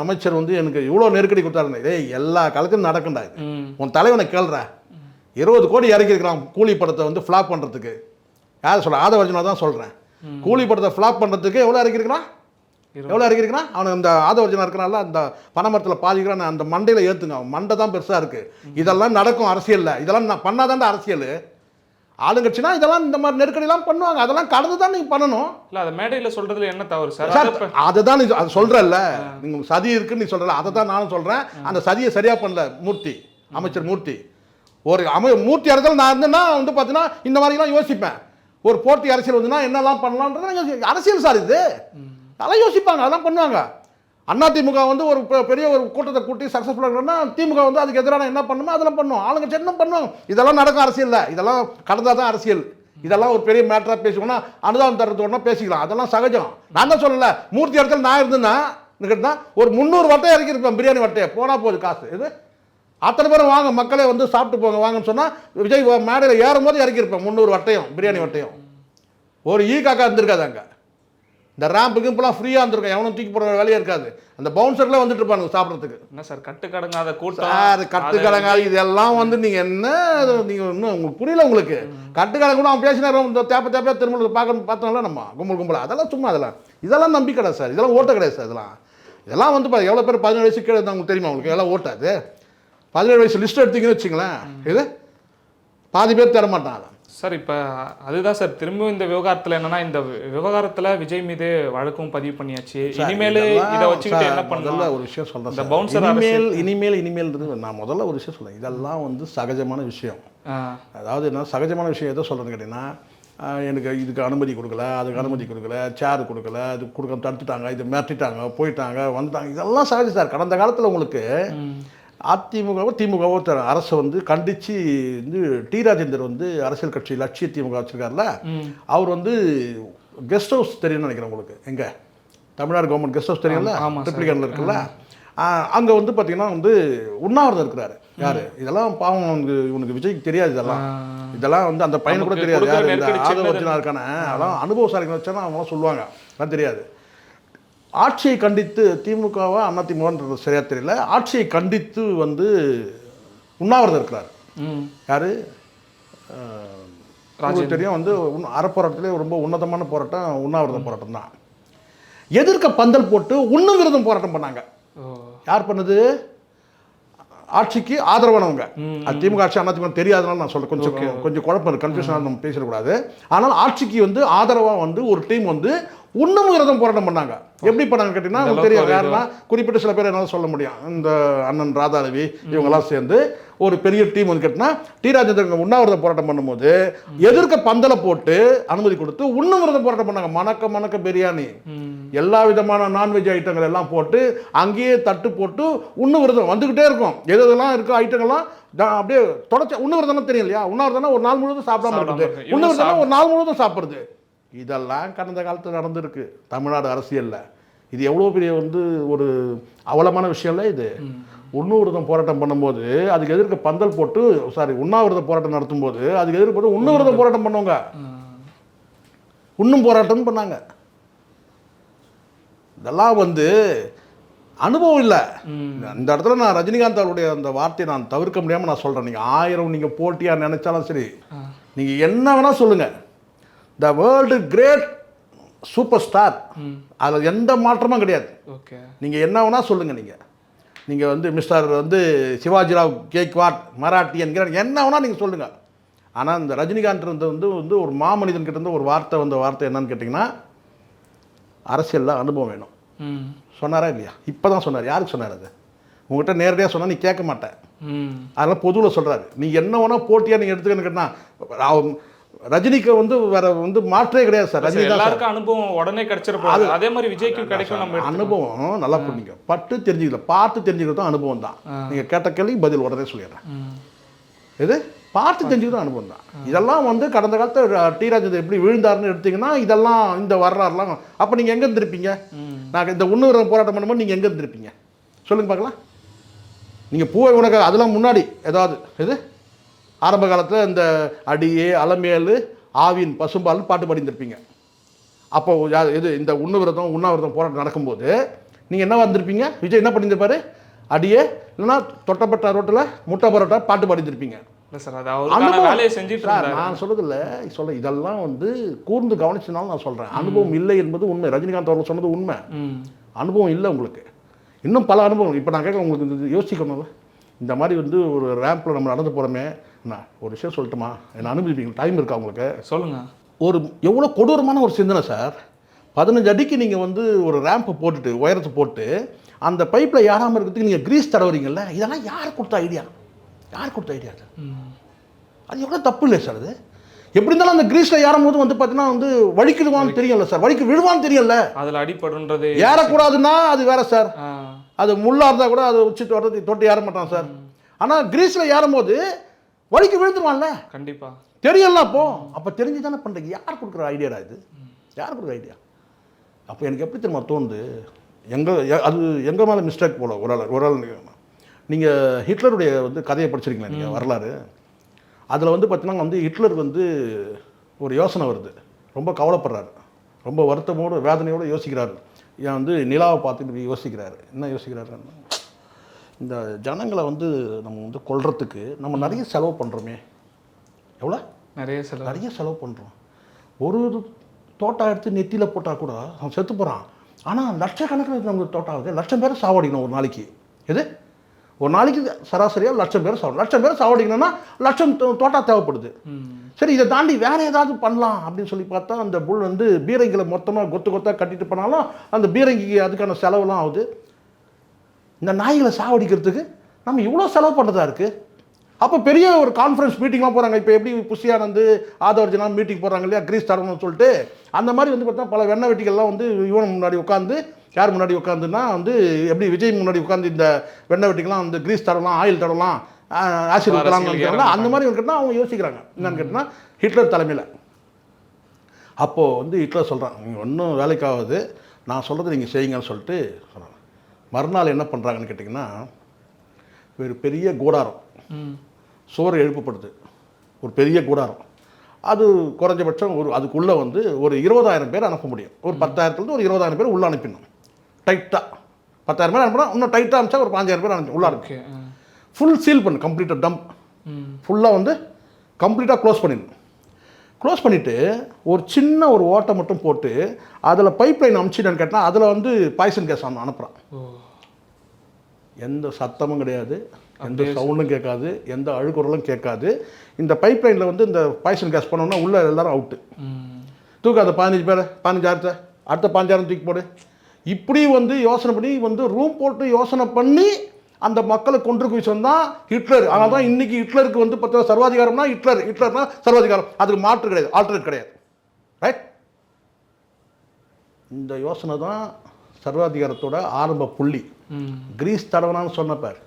அமைச்சர் வந்து எனக்கு இவ்வளோ நெருக்கடி கொடுத்தாருங்க. ஏய் எல்லா காலத்திலும் நடக்கண்டா இது. உன் தலைவனை கேள்ற 20 கோடி இறக்கியிருக்கிறான் கூலி படத்தை வந்து ஃப்ளாப் பண்ணுறதுக்கு. யார் சொல்கிறேன்? ஆதவர்ஜனா தான் சொல்கிறேன். கூலி படத்தை ஃப்ளாப் பண்ணுறதுக்கு எவ்வளோ இறக்கியிருக்கிறான்? எவ்வளோ இறக்கியிருக்கிறான்? அவனுக்கு அந்த ஆதவர்ஜனா இருக்கிறனால அந்த பணமரத்தில் பாதிக்கிறான். அந்த மண்டையில் ஏற்றுங்க, அவன் மண்டை தான் பெருசாக இருக்குது. இதெல்லாம் நடக்கும் அரசியலில். இதெல்லாம் நான் பண்ணாதான்டா அரசியல். ஆளுங்கட்சினா இதெல்லாம் இந்த மாதிரி நெருக்கடிலாம் பண்ணுவாங்க. அதெல்லாம் கடந்து தான் நீங்கள் பண்ணணும். இல்லை அதை மேடையில் சொல்கிறதுல என்ன தவறு சார்? அதுதான் நீ அது சொல்கிறல்ல, நீங்கள் சதி இருக்குன்னு நீ சொல்கிறல, அதை தான் நானும் சொல்கிறேன். அந்த சதியை சரியாக பண்ணல மூர்த்தி, அமைச்சர் மூர்த்தி. ஒரு மூர்த்தி இடத்துல நான் இருந்தேன்னா வந்து பார்த்தீங்கன்னா இந்த மாதிரிலாம் யோசிப்பேன். ஒரு போட்டி அரசியல் வந்துன்னா என்னெல்லாம் பண்ணலான்றது அரசியல் சார். இது அதெல்லாம் யோசிப்பாங்க, அதெல்லாம் பண்ணுவாங்க. அதிமுக வந்து ஒரு பெரிய ஒரு கூட்டத்தை கூட்டி சக்ஸஸ்ஃபுல்லாக இருக்கணும்னா திமுக வந்து அதுக்கு எதிரான என்ன பண்ணுமோ அதெல்லாம் பண்ணும். ஆளுங்கட்சி என்ன பண்ணுவாங்க? இதெல்லாம் நடக்கும் அரசியலில். இதெல்லாம் கடந்தால் தான் அரசியல். இதெல்லாம் ஒரு பெரிய மேட்டராக பேசிக்கணும்னா அனுதாபம் தரத்தோடனா பேசிக்கலாம், அதெல்லாம் சகஜம். நான் தான் சொல்லலை, மூர்த்தி இடத்துல நான் இருந்தேன்னா கேட்டால் ஒரு 300 வட்டையை இறக்கியிருப்பேன், பிரியாணி வட்டையை. போனால் போகுது காசு. இது அத்தனை பேரும் வாங்க மக்களே வந்து சாப்பிட்டு போங்க வாங்கன்னு சொன்னால் விஜய் மேடையில் ஏறும் போது இறக்கியிருப்பேன் 300 வட்டையும் பிரியாணி வட்டையும். ஒரு காக்கா இருந்திருக்காது அங்கே. இந்த ரேம்புக்கு இப்போலாம் ஃப்ரீயாக இருந்திருக்கும், எவனும் தூக்கி போடுற வேலையே இருக்காது. அந்த பவுன்சர்லாம் வந்துட்டு இருப்பாங்க சாப்பிட்றதுக்கு. என்ன சார் கட்டுக்கடங்காத கூட்டம் சார் கட்டுக்கடங்காது இதெல்லாம் வந்து நீங்கள் என்ன நீங்கள் இன்னும் உங்களுக்கு புரியல. உங்களுக்கு கட்டுக்கடங்க கூட அவன் பேசினார் இந்த தேப்பையாக திரும்ப பார்த்தோம்ல நம்ம கும்பலாக அதெல்லாம் சும்மா இதெல்லாம் நம்பி கிடையாது சார். இதெல்லாம் ஓட்ட கிடையாது சார். இதெல்லாம் வந்து எவ்வளோ பேர் 17 வயசு கீழே உங்களுக்கு தெரியுமா? உங்களுக்கு எல்லாம் ஓட்டாது. 17 வயசு லிஸ்ட் எடுத்தீங்கன்னு வச்சுங்களேன், இது பாதி பேர் தர மாட்டாங்க சார். இப்போ அதுதான் சார் திரும்பவும் இந்த விவகாரத்தில் என்னன்னா, இந்த விவகாரத்தில் விஜய் மீது வழக்கும் பதிவு பண்ணியாச்சு. இனிமேல் இதை வச்சுக்கிட்டு என்ன பண்ணலாம்? ஒரு விஷயம் சொல்கிறேன், இந்த பவுன்சர் இனிமேல் நான் முதல்ல ஒரு விஷயம் சொல்கிறேன். இதெல்லாம் வந்து சகஜமான விஷயம். அதாவது என்ன சகஜமான விஷயம் எதை சொல்கிறேன்னு கேட்டிங்கன்னா, எனக்கு இதுக்கு அனுமதி கொடுக்கல, அதுக்கு அனுமதி கொடுக்கல, சேர் கொடுக்கல, அது கொடுக்க தடுத்துட்டாங்க, இது மிரட்டிட்டாங்க, போயிட்டாங்க, வந்துட்டாங்க, இதெல்லாம் சகஜம் சார். கடந்த காலத்தில் உங்களுக்கு அதிமுகவோ திமுகவோ அரசை வந்து கண்டித்து வந்து டி ராஜேந்தர் வந்து அரசியல் கட்சி லட்சிய திமுக வச்சுருக்காருல, அவர் வந்து கெஸ்ட் ஹவுஸ் தெரியும்னு நினைக்கிறேன் உங்களுக்கு. எங்கே தமிழ்நாடு கவர்மெண்ட் கெஸ்ட் ஹவுஸ் தெரியும்ல, ட்ரிப்ளிகேனில் இருக்குல்ல, அங்கே வந்து பார்த்தீங்கன்னா வந்து உண்ணாவிரதம் இருக்கிறாரு. யார் இதெல்லாம் பாவம் இவனுக்கு விஜய்க்கு தெரியாது. இதெல்லாம் வந்து அந்த பையனுக்கு கூட தெரியாது. யார் இந்த ஆதவர்ஜனா இருக்கானே அதெல்லாம் அனுபவசாலிகள் வச்சானா அவங்களாம் சொல்லுவாங்க, அதெல்லாம் தெரியாது. ஆட்சியை கண்டித்து திமுகவா அதிமுகன்றது சரியா தெரியல, ஆட்சியை கண்டித்து வந்து உண்ணாவிரதம் இருக்கிறார். யாரு தெரியும் வந்து அறப்போராட்டத்திலே ரொம்ப உன்னதமான போராட்டம் உண்ணாவிரத போராட்டம் தான். எதிர்க்க பந்தல் போட்டு உண்ணும் விரதம் போராட்டம் பண்ணாங்க. யார் பண்ணது? ஆட்சிக்கு ஆதரவானவங்க. அது திமுக ஆட்சி அதிமுக தெரியாதனால நான் சொல்றேன். கொஞ்சம் குழப்பம் இருக்கு, கன்ஃபியூஷனாக நம்ம பேசக்கூடாது. ஆனால் ஆட்சிக்கு வந்து ஆதரவாக வந்து ஒரு டீம் வந்து உண்ணும் விரதம் போராட்டம் பண்ணாங்க. எப்படி பண்ணாங்க கேட்டீங்கன்னா உங்களுக்கு தெரியும். யாருன்னா குறிப்பிட்ட சில பேர் என்னால் சொல்ல முடியும். இந்த அண்ணன் ராதாரவி இவங்கெல்லாம் சேர்ந்து ஒரு பெரிய டீம் வந்து கேட்டினா டி ராஜேந்திரன் உண்ணாவிரத போராட்டம் பண்ணும்போது எதிர்க்க பந்தலை போட்டு அனுமதி கொடுத்து உண்ணும் விரதம் போராட்டம் பண்ணாங்க. மணக்க பிரியாணி, எல்லா விதமான நான்வெஜ் ஐட்டங்கள் எல்லாம் போட்டு அங்கேயே தட்டு போட்டு உண்ணு விரதம் வந்துக்கிட்டே இருக்கும். எதெல்லாம் இருக்கோ ஐட்டங்கள்லாம் அப்படியே தொடச்ச உண்ணு விரதம்னா தெரியும் இல்லையா? உண்ணாவிரதம்னா ஒரு நாள் முழுவதும் சாப்பிடாம இருக்குது, உண்ணு விரதம்னா ஒரு நாள் முழுவதும் சாப்பிட்றது. இதெல்லாம் கடந்த காலத்தில் நடந்திருக்கு தமிழ்நாடு அரசியலில். இது எவ்வளோ பெரிய வந்து ஒரு அவலமான விஷயம் இல்லை இது. உண்ணாவிரதம் போராட்டம் பண்ணும்போது அதுக்கு எதிர்க்க பந்தல் போட்டு உண்ணாவிரத போராட்டம் நடத்தும் போது அதுக்கு எதிர்ப்பு போட்டு உண்ணாவிரத போராட்டம் பண்ணுவாங்க, உண்ணும் போராட்டம் பண்ணாங்க. இதெல்லாம் வந்து அனுபவம் இல்லை. இந்த இடத்துல நான் ரஜினிகாந்த் அவருடைய அந்த வார்த்தையை நான் தவிர்க்க முடியாமல் நான் சொல்கிறேன். நீங்கள் 1000 போட்டியாக நினைச்சாலும் சரி, நீங்கள் என்ன வேணால் சொல்லுங்கள், the world great super star, அதில் எந்த மாற்றமும் கிடையாது. நீங்கள் என்ன வேணால் சொல்லுங்கள், நீங்கள் வந்து மிஸ்டர் வந்து சிவாஜிராவ் கேக்வாட் மராட்டி என்கிற என்ன வேணால் நீங்கள் சொல்லுங்கள். ஆனால் இந்த ரஜினிகாந்த் வந்து ஒரு மாமனிதன் கிட்ட இருந்து ஒரு வார்த்தை என்னன்னு கேட்டிங்கன்னா, அரசியலில் அனுபவம் வேணும் சொன்னாரா இல்லையா? இப்போ தான் சொன்னார். யாருக்கு சொன்னார்? அது உங்கள்கிட்ட நேரடியாக சொன்னால் நீ கேட்க மாட்டேன், அதெல்லாம் பொதுவில் சொல்கிறாரு. நீ என்ன வேணால் போட்டியாக நீங்கள் எடுத்துக்கன்னு கேட்டால் ரஜினிக்கு வந்து வேற வந்து மாற்றே கிடையாது சார். ரஜினி எல்லாருக்கும் அனுபவம் உடனே கிடைச்சிருப்பாரு, அதே மாதிரி விஜய்க்கு கிடைக்கும். நம்ம அனுபவம் நல்லா புரிஞ்சுங்க, பட்டு தெரிஞ்சுக்கல, பார்த்து தெரிஞ்சுக்கிறதும் அனுபவம் தான். நீங்கள் கேட்ட கேள்வி பதில் உடனே சொல்லிடுறேன். இது பார்த்து தெரிஞ்சுக்கிறதும் அனுபவம் தான். இதெல்லாம் வந்து கடந்த காலத்தில் டி ராஜேந்தர் எப்படி விழுந்தாருன்னு எடுத்தீங்கன்னா இதெல்லாம் இந்த வரலாறுலாம் அப்போ நீங்கள் எங்கே இருந்திருப்பீங்க? நான் இந்த உண்ணாவிரதம் போராட்டம் பண்ணும்போது நீங்கள் எங்கே இருந்திருப்பீங்க சொல்லுங்க பார்க்கலாம். நீங்கள் பூவை உனக்கு அதெல்லாம் முன்னாடி ஏதாவது இது ஆரம்ப காலத்தில் இந்த அடியே அலமேலு ஆவின் பசும்பால் பாட்டு பாடிந்திருப்பீங்க. அப்போ இது இந்த உண்ணாவிரதம் போராட்டம் நடக்கும்போது நீங்கள் என்ன வந்திருப்பீங்க? விஜய் என்ன பண்ணியிருப்பாரு? அடியே இல்லைன்னா தொட்டப்பட்ட ரோட்டில் முட்டை பரோட்டா பாட்டு பாடிந்திருப்பீங்க. நான் சொல்றதில்ல, இதெல்லாம் வந்து கூர்ந்து கவனிச்சனாலும் நான் சொல்கிறேன். அனுபவம் இல்லை என்பது உண்மை. ரஜினிகாந்த் அவர்கள் சொன்னது உண்மை. அனுபவம் இல்லை உங்களுக்கு, இன்னும் பல அனுபவம். இப்போ நான் கேட்க உங்களுக்கு யோசிக்கணும். இந்த மாதிரி வந்து ஒரு ரேம்பில் நம்ம நடந்து போகிறோமே, நான் ஒரு விஷயம் சொல்லட்டுமா? என்ன அனுபவிப்பீங்க? டைம் இருக்கா உங்களுக்கு? சொல்லுங்கள். ஒரு எவ்வளோ கொடூரமான ஒரு சிந்தனை சார். 15 அடிக்கு நீங்கள் வந்து ஒரு ரேம்பை போட்டுட்டு உயரத்தை போட்டு அந்த பைப்பில் ஏறாமல் இருக்கிறதுக்கு நீங்கள் கிரீஸ் தடவுறீங்கல்ல, இதெல்லாம் யார் கொடுத்த ஐடியா? அது எவ்வளோ தப்பு இல்லை சார். அது எப்படி இருந்தாலும் அந்த கிரீஸில் ஏறும் போது வந்து பார்த்தீங்கன்னா வந்து வலிக்குதுவான்னு தெரியல சார், வலிக்கு விழுவான்னு தெரியல. அதில் அடிப்படுன்றது ஏறக்கூடாதுன்னா அது வேற சார். அது முள்ளா இருந்தால் கூட அதை உச்சி தொட்டு ஏற மாட்டான் சார். ஆனால் கிரீஸில் ஏறும்போது வலிக்கு விழுந்துருவான்ல, கண்டிப்பாக தெரியல. அப்போ தெரிஞ்சு தானே பண்ணுறீங்க. யார் கொடுக்குற ஐடியாடா இது? யார் கொடுக்குற ஐடியா? அப்போ எனக்கு எப்படி தெரியுமா தோணுது, அது எங்கள் மேலே மிஸ்டேக் போல. ஒரு ஆள் நீங்கள் ஹிட்லருடைய வந்து கதையை படிச்சிருக்கீங்களா நீங்கள், வரலாறு? அதில் வந்து பார்த்தீங்கன்னா வந்து ஹிட்லருக்கு வந்து ஒரு யோசனை வருது, ரொம்ப கவலைப்படுறாரு. ரொம்ப வருத்தமோடு வேதனையோடு யோசிக்கிறாரு. ஏன் வந்து நிலாவை பார்த்துட்டு யோசிக்கிறாரு. என்ன யோசிக்கிறாரு, இந்த ஜனங்களை வந்து நம்ம வந்து கொல்றதுக்கு நம்ம நிறைய செலவு பண்ணுறோமே. எவ்வளோ நிறைய செலவு பண்ணுறோம். ஒரு தோட்டா எடுத்து நெத்தியில் போட்டால் கூட அவன் செத்து போகிறான். ஆனால் லட்சக்கணக்கில் நமக்கு தோட்டம் ஆகுது. 1,00,000 பேரை சாவடிக்கணும் ஒரு நாளைக்கு. எது ஒரு நாளைக்கு சராசரியாக 1,00,000 பேர் 1,00,000 பேர் சாவடிக்கணும்னா 1,00,000 தோட்டா தேவைப்படுது. சரி, இதை தாண்டி வேறு ஏதாவது பண்ணலாம் அப்படின்னு சொல்லி பார்த்தா அந்த புல் வந்து பீரங்கிகளை மொத்தமாக கொத்தாக கட்டிட்டு போனாலும் அந்த பீரங்கிக்கு அதுக்கான செலவுலாம் ஆகுது. இந்த நாய்களை சாவடிக்கிறதுக்கு நம்ம இவ்வளோ செலவு பண்ணுறதா இருக்குது. அப்போ பெரிய ஒரு கான்ஃபரன்ஸ் மீட்டிங்லாம் போகிறாங்க. இப்போ எப்படி புஷியானந்து ஆதவர்ஜனா மீட்டிங் போகிறாங்க இல்லையா, கிரீஸ் தரணும்னு சொல்லிட்டு, அந்த மாதிரி வந்து பார்த்தா பல வெண்ணெய் வெட்டிகள்லாம் வந்து இவன் முன்னாடி உட்காந்து, யார் முன்னாடி உட்காந்துன்னா வந்து எப்படி விஜய் முன்னாடி உட்காந்து இந்த வெண்ணெய் வெட்டிகள்லாம் வந்து கிரீஸ் தரலாம், ஆயில் தரலாம், ஆசிட் ஊற்றலாம்னு அந்த மாதிரி கேட்டால் அவங்க யோசிக்கிறாங்க. என்னன்னு கேட்டால் ஹிட்லர் தலைமையில். அப்போது வந்து ஹிட்லர் சொல்கிறான், நீங்கள் ஒன்றும் வேலைக்காகுது, நான் சொல்கிறது நீங்கள் செய்யுங்கன்னு சொல்லிட்டு சொல்கிறாங்க. மறுநாள் என்ன பண்ணுறாங்கன்னு கேட்டிங்கன்னா, ஒரு பெரிய கூடாரம் சோறு எழுப்பப்படுது. ஒரு பெரிய கூடாரம். அது குறைஞ்சபட்சம் அதுக்குள்ளே வந்து ஒரு 20,000 பேர் அனுப்ப முடியும். ஒரு 10,000 ஒரு 20,000 பேர் உள்ளே அனுப்பிடணும் டைட்டாக. 10,000 பேர் அனுப்பினா இன்னும் டைட்டாக அனுப்பிச்சா ஒரு 5,000 பேர் அனுப்பி உள்ளே அனுப்பி ஃபுல் சீல் பண்ணு, கம்ப்ளீட்டாக டம்ப் ஃபுல்லாக வந்து கம்ப்ளீட்டாக க்ளோஸ் பண்ணிடணும். க்ளோஸ் பண்ணிவிட்டு ஒரு சின்ன ஒரு ஓட்டை மட்டும் போட்டு அதில் பைப் லைன் அனுப்பிச்சிட்டான்னு கேட்டால் அதில் வந்து பாய்சன் கேஸ் அனுப்புகிறான். எந்த சத்தமும் கிடையாது, எந்த சவுண்டும் கேட்காது, எந்த அழுகுறலும் கேட்காது. இந்த பைப் லைனில் வந்து இந்த பாய்சன் கேஸ் பண்ணோம்னா உள்ளே எல்லாரும் அவுட்டு. தூக்காத 15 பேர், 15,000 அடுத்த 5,000 தூக்கி போடு. இப்படி வந்து யோசனை பண்ணி வந்து ரூம் போட்டு யோசனை பண்ணி அந்த மக்களை கொண்டு போய் சொன்னால் ஹிட்லர். ஆனால் தான் இன்றைக்கி ஹிட்லருக்கு வந்து பார்த்தா சர்வாதிகாரம்னா ஹிட்லர்னா சர்வாதிகாரம். அதுக்கு மாற்று கிடையாது, ஆல்டர்னேட் கிடையாது. ரைட்? இந்த யோசனை தான் சர்வாதிகாரத்தோட ஆரம்ப புள்ளி. கிரீஸ் தடவனான்னு சொன்னப்பார்.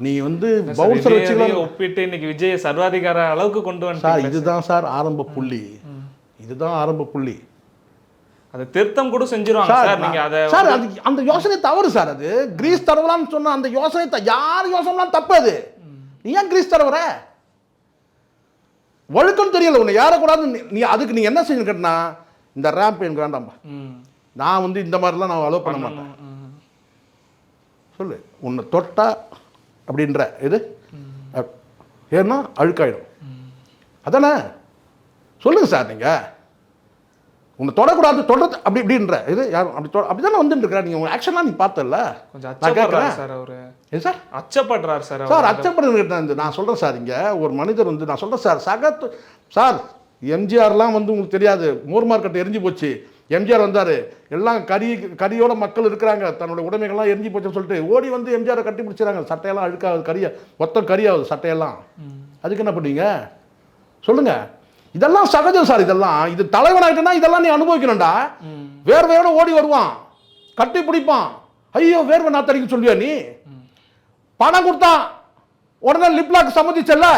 நீ வந்து பவுன்சர் வச்சுக்கலாம் ஒப்பிட்டு இன்னைக்கு விஜய் சர்வாதிகார அளவுக்கு கொண்டு வந்து சார், இதுதான் சார் ஆரம்ப புள்ளி. இதுதான் ஆரம்ப புள்ளி. அது திருத்தம் கூட செஞ்சிருவாங்க சார். நீங்க அதை சார் அந்த யோசனை தவறு சார். அது கிரீஸ் தடவலான்னு சொன்ன அந்த யோசனை யார் யோசனைலாம் தப்பு. அது நீ ஏன் கிரீஸ் தடவுற? வழுக்கம் தெரியல உன்னை யாரக்கூடாது. நீ அதுக்கு நீ என்ன செய்யணும் கேட்டா, இந்த ரேம்ப் எனக்கு வேண்டாம்பா, நான் வந்து இந்த மாதிரிலாம் நான் அலோவ் பண்ண மாட்டேன். சொல்லு, உன்னை தொட்டா அப்படின்ற இது ஏன்னா அழுக்காயிடும். அதானே சொல்லுங்க சார். நீங்கள் உன்னை தொடக்கூடாது, தொடர்ந்து அப்படி இப்படின்ற இது யாரும் அப்படி தானே வந்துட்டு இருக்கிறா. நீங்கள் உங்கள் ஆக்ஷன்லாம் நீ பார்த்தல. நான் கேட்குறேன் சார். அவர் சார் அச்சப்படுறாரு சார். சார் அச்சப்படுறது நான் சொல்கிறேன் சார். இங்கே ஒரு மனிதர் வந்து நான் சொல்கிறேன் சார், சார் எம்ஜிஆர்லாம் வந்து உங்களுக்கு தெரியாது, மோர் மார்க்கெட் எரிஞ்சு போச்சு. எம்ஜிஆர் வந்தார், எல்லாம் கரியோட மக்கள் இருக்கிறாங்க, தன்னோட உடைமைகள்லாம் எரிஞ்சு போச்சுன்னு சொல்லிட்டு ஓடி வந்து எம்ஜிஆரை கட்டி பிடிச்சாங்க. சட்டையெல்லாம் அழுக்காகுது, மொத்தம் கரியாகுது சட்டையெல்லாம். அதுக்கு என்ன பண்ணீங்க சொல்லுங்கள்? இதெல்லாம் சகஜம் சார். இதெல்லாம் இது தலைவனாயிட்டனா இதெல்லாம் நீ அனுபவிக்கணும்டா. வேர்வையோட ஓடி வருவான், கட்டி பிடிப்பான், ஐயோ வேர்வை நாத்தடிக்க சொல்லுவியா நீ? பணம் கொடுத்தான் உடனே லிப்லாக் சம்மதிச்சல்ல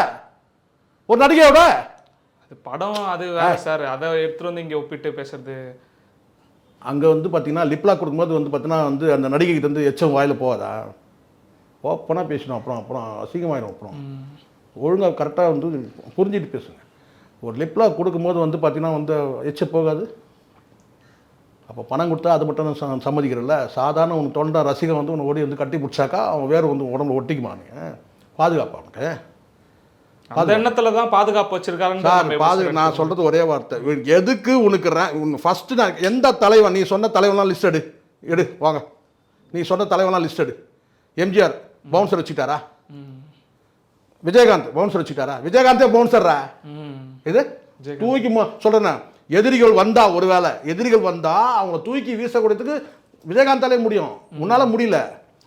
ஒரு நடிகையோட. அது படம் அது வேற சார். அதை எடுத்துட்டு வந்து இங்கே ஒப்பிட்டு பேசுறது. அங்கே வந்து பார்த்தீங்கன்னா லிப்லாக் கொடுக்கும்போது வந்து பார்த்தீங்கன்னா வந்து அந்த நடிகைகிட்ட வந்து எச்சம் வாயில் போகாதா? ஓப்பனாக பேசணும். அப்புறம் அசிங்கமாயிடும். அப்புறம் ஒழுங்காக கரெக்டாக வந்து புரிஞ்சுட்டு பேசுங்க. ஒரு லிப்லாக் கொடுக்கும்போது வந்து பார்த்தீங்கன்னா வந்து எச்ச போகாது. அப்போ பணம் கொடுத்தா அது மட்டும் சம்மதிக்கிறல்ல. சாதாரண உன் தொண்டை ரசிகன் வந்து உன்னை ஓடி வந்து கட்டி பிடிச்சாக்கா அவன் வேறு வந்து உடம்புல ஒட்டிக்குமானுங்க. பாதுகாப்பு அவனுக்கு அந்த எண்ணத்தில் தான் பாதுகாப்பு வச்சிருக்காங்க. நான் சொல்கிறது ஒரே வார்த்தை, எதுக்கு உனக்கு ஃபஸ்ட்டு நான் எந்த தலைவன் நீ சொன்ன தலைவன்லாம் லிஸ்ட் எடு வாங்க. நீ சொன்ன தலைவன்லாம் லிஸ்ட் எடு. எம்ஜிஆர் பவுன்சர் வச்சுட்டாரா? விஜயகாந்த் பவுன்சர் வச்சுட்டாரா? விஜயகாந்தே பவுன்சர்ரா. இது தூக்கி சொல்கிறேன். எதிரிகள் வந்தா, ஒருவேளை எதிரிகள் வந்தா அவங்கள தூக்கி வீசக்கூடியதுக்கு விஜயகாந்தாலே முடியும், உன்னால் முடியல.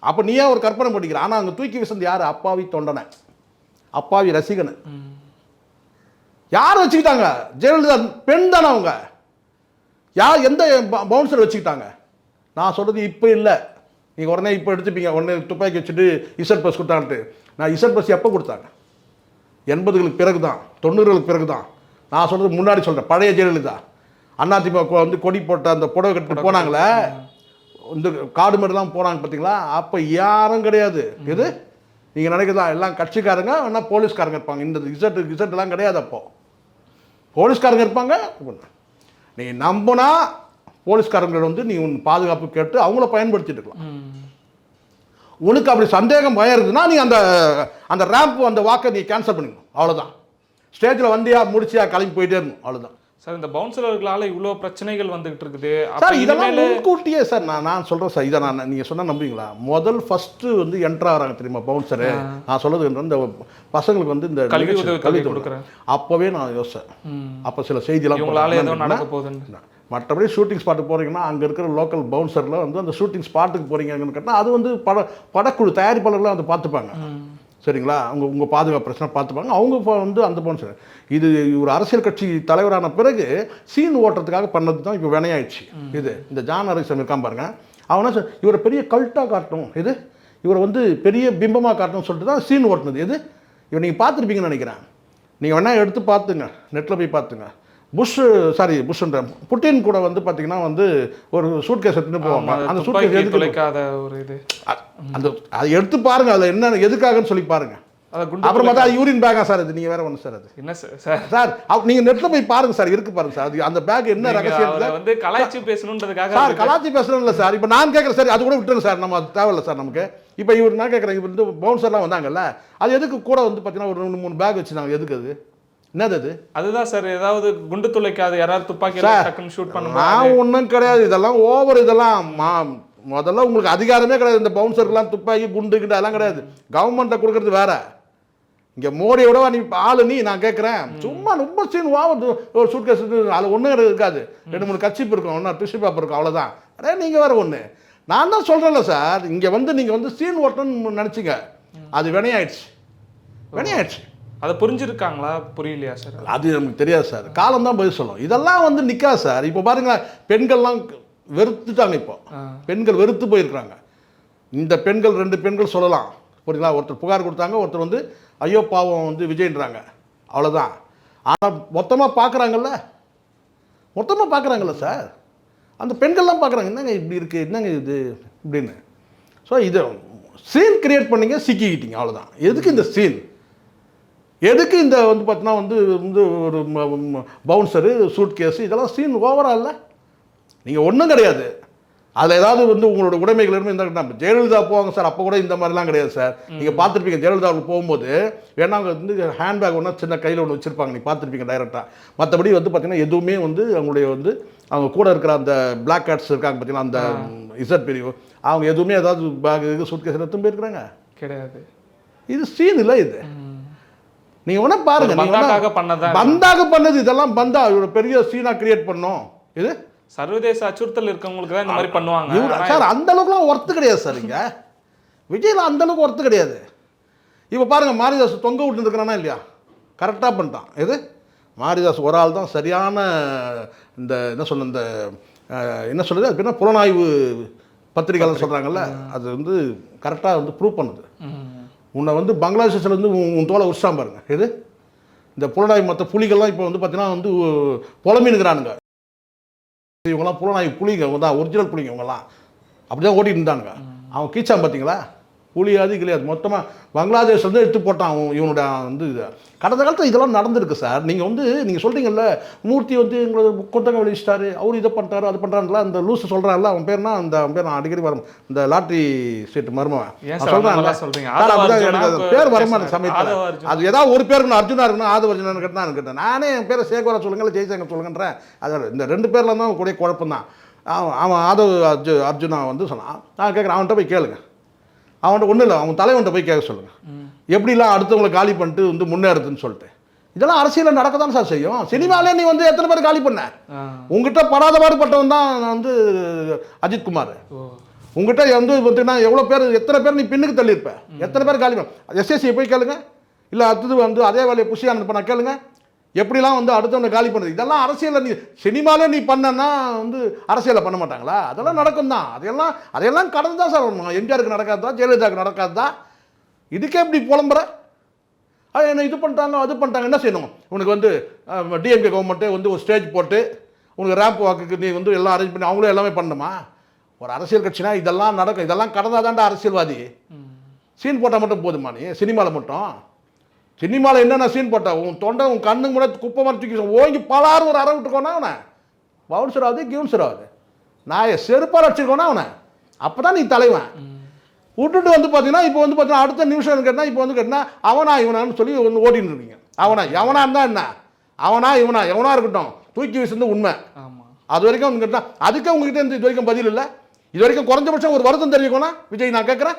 அப்போ நீயே ஒரு கற்பனை பண்ணிக்கிற. ஆனால் அங்கே தூக்கி வீசது யார்? அப்பாவி தொண்டனை, அப்பாவி ரசிகனை. யார் வச்சுக்கிட்டாங்க? ஜெயலலிதா பெண் தானே அவங்க. யார் எந்த பவுன்சர் வச்சுக்கிட்டாங்க? நான் சொல்கிறது இப்போ இல்லை. நீங்கள் உடனே இப்போ எடுத்துப்பீங்க, உடனே துப்பாக்கி வச்சுட்டு இசட் பஸ் கொடுத்தான்ட்டு. நான் இசட் பஸ் எப்போ கொடுத்தாங்க? 80களுக்கு பிறகு தான், 90களுக்கு பிறகு தான். நான் சொல்கிறது முன்னாடி சொல்கிறேன். பழைய ஜெயலலிதா அதிமுக வந்து கொடி போட்ட அந்த புடவை கட்டு போனாங்களே, இந்த காடு மேடெல்லாம் போனாங்க பார்த்தீங்களா? அப்போ யாரும் கிடையாது. இது நீங்கள் நினைக்கிறதா எல்லாம் கட்சிக்காரங்க, வேணா போலீஸ்காரங்க இருப்பாங்க. இந்த இசட்டெல்லாம் கிடையாது. அப்போது போலீஸ்காரங்க இருப்பாங்க. நீ நம்பினா போலீஸ்காரங்களை வந்து நீ உன் பாதுகாப்பு கேட்டு அவங்கள பயன்படுத்திட்டு இருக்கலாம். உனக்கு அப்படி சந்தேகம் பயம் இருக்குதுன்னா நீ அந்த அந்த ரேம்ப் அந்த வாக்கை நீ கேன்சல் பண்ணிக்கணும், அவ்வளோதான். ஸ்டேஜில் வந்தியா முடிச்சியா கிளம்பி போயிட்டே இருக்கணும், அவ்வளோதான். சார் இந்த பவுன்சர்களால் இவ்வளோ பிரச்சனைகள் வந்துகிட்டு இருக்குது சார். இதெல்லாம் முன்கூட்டியே சார் நான் சொல்கிறேன் சார். இதை நீங்கள் சொன்னால் நம்புவீங்களா? ஃபஸ்ட்டு வந்து என்ட்ரு ஆகிறாங்க தெரியுமா பவுன்சரு. நான் சொல்கிறது இந்த பசங்களுக்கு வந்து இந்த கல்வி கொடுக்குறேன் அப்போவே நான் யோசிச்சேன். அப்போ சில செய்தியெல்லாம் நடக்க போகுதுன்னு. மற்றபடி ஷூட்டிங் ஸ்பாட்டுக்கு போகிறீங்கன்னா அங்கே இருக்கிற லோக்கல் பவுன்சரில் வந்து அந்த ஷூட்டிங் ஸ்பாட்டுக்கு போகிறீங்கன்னு கேட்டால் அது வந்து படக்குழு தயாரிப்பாளர்லாம் வந்து பார்த்துப்பாங்க, சரிங்களா? உங்கள் பாதுகாப்பு பிரச்சனை பார்த்துப்பாங்க. அவங்க வந்து அந்த பவுன்சர் இது ஒரு அரசியல் கட்சி தலைவரான பிறகு சீன் ஓட்டுறதுக்காக பண்ணது தான் இப்போ வினையாயிடுச்சு. இது இந்த ஜான் ஹரிசன் இருக்கான் பாருங்க, அவனா சார் இவரை பெரிய கல்ட்டாக காட்டணும், இது இவரை வந்து பெரிய பிம்பமாக காட்டணும்னு சொல்லிட்டு தான் சீன் ஓட்டுனது. இது இவர் நீங்கள் பார்த்துருப்பீங்கன்னு நினைக்கிறேன். நீங்கள் வேணால் எடுத்து பார்த்துங்க, நெட்டில் போய் பார்த்துங்க. புஷ்ன்ற புட்டின் கூட வந்து பார்த்தீங்கன்னா வந்து ஒரு சூட் கேஸ் எடுத்துன்னு போவாங்க. அந்த சூட் கேஸ் எதுக்கு ஒரு இது அந்த அதை எடுத்து பாருங்க, அதில் என்ன எதுக்காகன்னு சொல்லி பாருங்க. அப்புறம் பார்த்தா யூரின் பேக்கா சார் இது? நீங்கள் வேற ஒன்று சார், அது என்ன சார் சார் நீங்கள் நெட்டில் போய் பாருங்க சார், இருக்கு பாருங்க சார். அது அந்த பேக் என்ன ரகசியம் வந்து கலாய்ச்சி பேசணுன்றதுக்காக சார். கலாய்ச்சி பேசணும் இல்லை சார். இப்போ நான் கேட்குறேன் சார், அது கூட விட்டுருங்க சார், நம்ம தேவையில்லை சார் நமக்கு. இப்போ இவர் நான் கேட்குறேன், இவர் வந்து பவுன்சர்லாம் வந்தாங்கல்ல, அது எதுக்கு கூட வந்து பார்த்தீங்கன்னா ஒரு 2-3 பேக் வச்சுருந்தாங்க, எதுக்கு அது? என்னது அது? அதுதான் சார், ஏதாவது குண்டு துளைக்காது, யாராவது துப்பாக்கி டக்குன்னு ஷூட் பண்ணுவாங்க. நான் ஒன்றும் கிடையாது, இதெல்லாம் ஓவர். இதெல்லாம் முதல்ல உங்களுக்கு அதிகாரமே கிடையாது. இந்த பவுன்சருக்குலாம் துப்பாக்கி குண்டு கிட்ட அதெல்லாம் கிடையாது. கவர்மெண்ட்டை கொடுக்கறது வேற. இங்கே மோடியோட நீ ஆளு நீ நான் கேட்குறேன். சும்மா ரொம்ப சீன் ஓவர். ஒரு சூட் கேஸ் அதில் ஒன்றும் இருக்காது, 2-3 கட்சிப்பு இருக்கும், ஒன்றா டிஷ்யூ பேப்பர் இருக்கும், அவ்வளோதான். அதே நீங்கள் வேறு ஒன்று. நான் தான் சொல்கிறேன்ல சார், இங்கே வந்து நீங்கள் வந்து சீன் ஓட்டணும்னு நினச்சிங்க, அது வினையாயிடுச்சு. அதை புரிஞ்சிருக்காங்களா புரியலையா சார்? அது நமக்கு தெரியாது சார், காலம் தான் பதில் சொல்லும். இதெல்லாம் வந்து நிற்காது சார். இப்போ பாருங்க, பெண்கள்லாம் வெறுத்துட்டாங்க. இப்போ பெண்கள் வெறுத்து போயிருக்கிறாங்க. இந்த பெண்கள் 2 பெண்கள் சொல்லலாம், புரியுங்களா? ஒருத்தர் புகார் கொடுத்தாங்க, ஒருத்தர் வந்து ஐயோ பாவம் வந்து விஜய்ன்றாங்க, அவ்வளோதான். ஆனால் மொத்தமாக பார்க்குறாங்கல்ல சார், அந்த பெண்கள்லாம் பார்க்குறாங்க, என்னங்க இப்படி இருக்குது, என்னங்க இது இப்படின்னு. ஸோ இதை சீன் கிரியேட் பண்ணிங்க, சிக்கிக்கிட்டீங்க, அவ்வளோதான். எதுக்கு இந்த சீன்? எதுக்கு இந்த வந்து பார்த்தீங்கன்னா வந்து ஒரு பவுன்சரு சூட் கேஸு இதெல்லாம் சீன் ஓவராக இல்லை? நீங்கள் ஒன்றும் கிடையாது. அதில் ஏதாவது வந்து உங்களோட உடைமைகள் இருந்தால் ஜெயலலிதா போவாங்க சார், அப்போ கூட இந்த மாதிரிலாம் கிடையாது சார். நீங்கள் பார்த்துருப்பீங்க, ஜெயலலிதாவுக்கு போகும்போது வேணா அவங்க வந்து ஹேண்ட்பேக் ஒன்றா சின்ன கையில் ஒன்று வச்சுருப்பாங்க, நீங்கள் பார்த்துருப்பீங்க டைரெக்டாக. மற்றபடி வந்து பார்த்தீங்கன்னா எதுவுமே வந்து அவங்களுடைய வந்து அவங்க கூட இருக்கிற அந்த பிளாக் கேட்ஸ் இருக்காங்க பார்த்தீங்கன்னா, அந்த இசட் பிரிவு, அவங்க எதுவுமே ஏதாவது பேக் சூட் கேஸ் எடுத்து போயிருக்கிறாங்க கிடையாது. இது சீன் இல்லை. இது நீங்கள் வேணா பாருங்க, பந்தாக பண்ணது இதெல்லாம் பந்தா ஒரு பெரிய சீனா கிரியேட் பண்ணோம். இது சர்வதேச அச்சுறுத்தல் இருக்கவங்களுக்கு தான் இந்த மாதிரி பண்ணுவாங்க சார். அந்த அளவுக்குலாம் ஒர்த்து கிடையாது சார். இங்கே விஜயில் அந்த அளவுக்கு ஒர்த்து கிடையாது. இப்போ பாருங்க, மாரிதாஸ் தொங்க விட்டு இருக்கிறானா இல்லையா? கரெக்டாக பண்ணிட்டான். எது மாரிதாஸ் ஒரு ஆள் தான் சரியான இந்த என்ன சொல்லுது அதுக்கு என்ன புலனாய்வு பத்திரிகைலாம் சொல்கிறாங்கல்ல, அது வந்து கரெக்டாக வந்து ப்ரூவ் பண்ணுது. உன்னை வந்து பங்களாதேஷில் வந்து உன் தோலை உற்சாம் பாருங்க. எது இந்த புலனாய்வு மற்ற புலிகள்லாம் இப்போ வந்து பார்த்தீங்கன்னா வந்து புலம்பினுக்கிறானுங்க. இவங்கெல்லாம் புலனாய்வு புலிங்க, இவங்க தான் ஒரிஜினல் புலிங்க, இவங்கெல்லாம் அப்படி தான் ஓட்டிகிட்டு இருந்தானுங்க. அவன் கீச்சான் பார்த்தீங்களா? புலியாது கிடையாது, மொத்தமாக பங்களாதேஷ் வந்து எடுத்து போட்டான் இவனோட வந்து இது. கடந்த காலத்தில் இதெல்லாம் நடந்திருக்கு சார். நீங்கள் சொல்கிறீங்கல்ல, மூர்த்தி வந்து எங்களை கொத்தங்க வெளிச்சிட்டாரு, அவர் இதை பண்ணிட்டாரு அது பண்ணுறாங்களா, அந்த லூஸு சொல்கிறான்ல, அவன் பேர்னா அவன் பேர் நான் அடிக்கடி வரும், இந்த லாட்ரி சீட்டு மருமவன் சொல்கிறாங்க, பேர் வரமான சமயத்தில் அது ஏதாவது ஒரு பேருக்கு அர்ஜுனா இருக்குன்னா ஆதவர்ஜுனான்னு கேட்டேன். நானே என் பேரை சேகரா சொல்லுங்கள் ஜெய்சங்கர் சொல்லுங்கன்றேன். அது இந்த 2 பேரில் தான் கூடிய குழப்பம் தான். அவன் ஆதவ் அர்ஜுனா வந்து சொன்னான். நான் கேட்குறேன், அவன்கிட்ட போய் கேளுங்க. அவன்கிட்ட ஒன்றும் இல்லை, அவன் தலைவன்கிட்ட போய் கேட்க சொல்லுங்கள், எப்படிலாம் அடுத்தவங்களை காலி பண்ணிட்டு வந்து முன்னேறதுன்னு சொல்லிட்டு. இதெல்லாம் அரசியலில் நடக்க தான் சார் செய்யும். சினிமாலே நீ வந்து எத்தனை பேர் காலி பண்ண? உங்ககிட்ட படாத பாடுபட்டவன் தான் வந்து அஜித்குமார். உங்ககிட்ட வந்து பார்த்தீங்கன்னா எவ்வளோ பேர், எத்தனை பேர் நீ பின்னுக்கு தள்ளியிருப்ப, எத்தனை பேர் காலி பண்ண? எஸ்எஸ்சியை போய் கேளுங்க, இல்லை அடுத்தது வந்து அதே வேலையை புஷியானது பண்ண கேளுங்க, எப்படிலாம் வந்து அடுத்தவனை காலி பண்ணுறது. இதெல்லாம் அரசியலில் நீ சினிமாலே நீ பண்ணனா வந்து அரசியலில் பண்ண மாட்டாங்களா? அதெல்லாம் நடக்கும் தான். அதையெல்லாம் கடந்து தான் சார் வரணும். எம்ஜிஆருக்கு நடக்காது தான், ஜெயலலிதாவுக்கு நடக்காது தான். இதுக்கே இப்படி புலம்புற? என்ன இது பண்ணிட்டாங்க அது பண்ணிட்டாங்க, என்ன செய்யணும்? உனக்கு வந்து டிஎம்கே கவர்மெண்ட்டே வந்து ஒரு ஸ்டேஜ் போட்டு உனக்கு ரேம்ப் வாக்குக்கு நீ வந்து எல்லாம் அரேஞ்ச் பண்ணி அவங்களும் எல்லாமே பண்ணணுமா? ஒரு அரசியல் கட்சினா இதெல்லாம் நடக்கும். இதெல்லாம் கடந்தாதான்டா அரசியல்வாதி. சீன் போட்டால் மட்டும் போதுமா? நீ சினிமாவில் மட்டும் சினிமாவில் என்னென்ன சீன் போட்டா உன் தொண்டை உன் கண்ணுக்கு முன்னாடி குப்பை மாதிரி தூக்கி ஓங்கி பலாரும் ஒரு அரை விட்டுக்கோனா அவனை பவுன்சர் ஆகுது கியூன்சர் ஆகுது. நான் செருப்பால் அடிச்சிருக்கோன்னா அவனை, அப்போ தான் நீ தலைவன். விட்டுட்டு வந்து பார்த்தீங்கன்னா இப்போ வந்து பார்த்தீங்கன்னா அடுத்த நிமிஷம் கேட்டால் இப்போ வந்து கேட்டால் அவனா இவனான்னு சொல்லி ஒன்று ஓட்டின்னு இருக்கீங்க. எவனா இருந்தால் என்ன, எவனா இருக்கட்டும், தூக்கி வீசுறது உண்மை. அது வரைக்கும் வந்து கேட்டால் அதுக்கே உங்ககிட்ட இது வரைக்கும் பதில் இல்லை. இது வரைக்கும் குறைஞ்சபட்சம் ஒரு வருத்தம் தெரிவிக்கணும் விஜய். நான் கேட்குறேன்,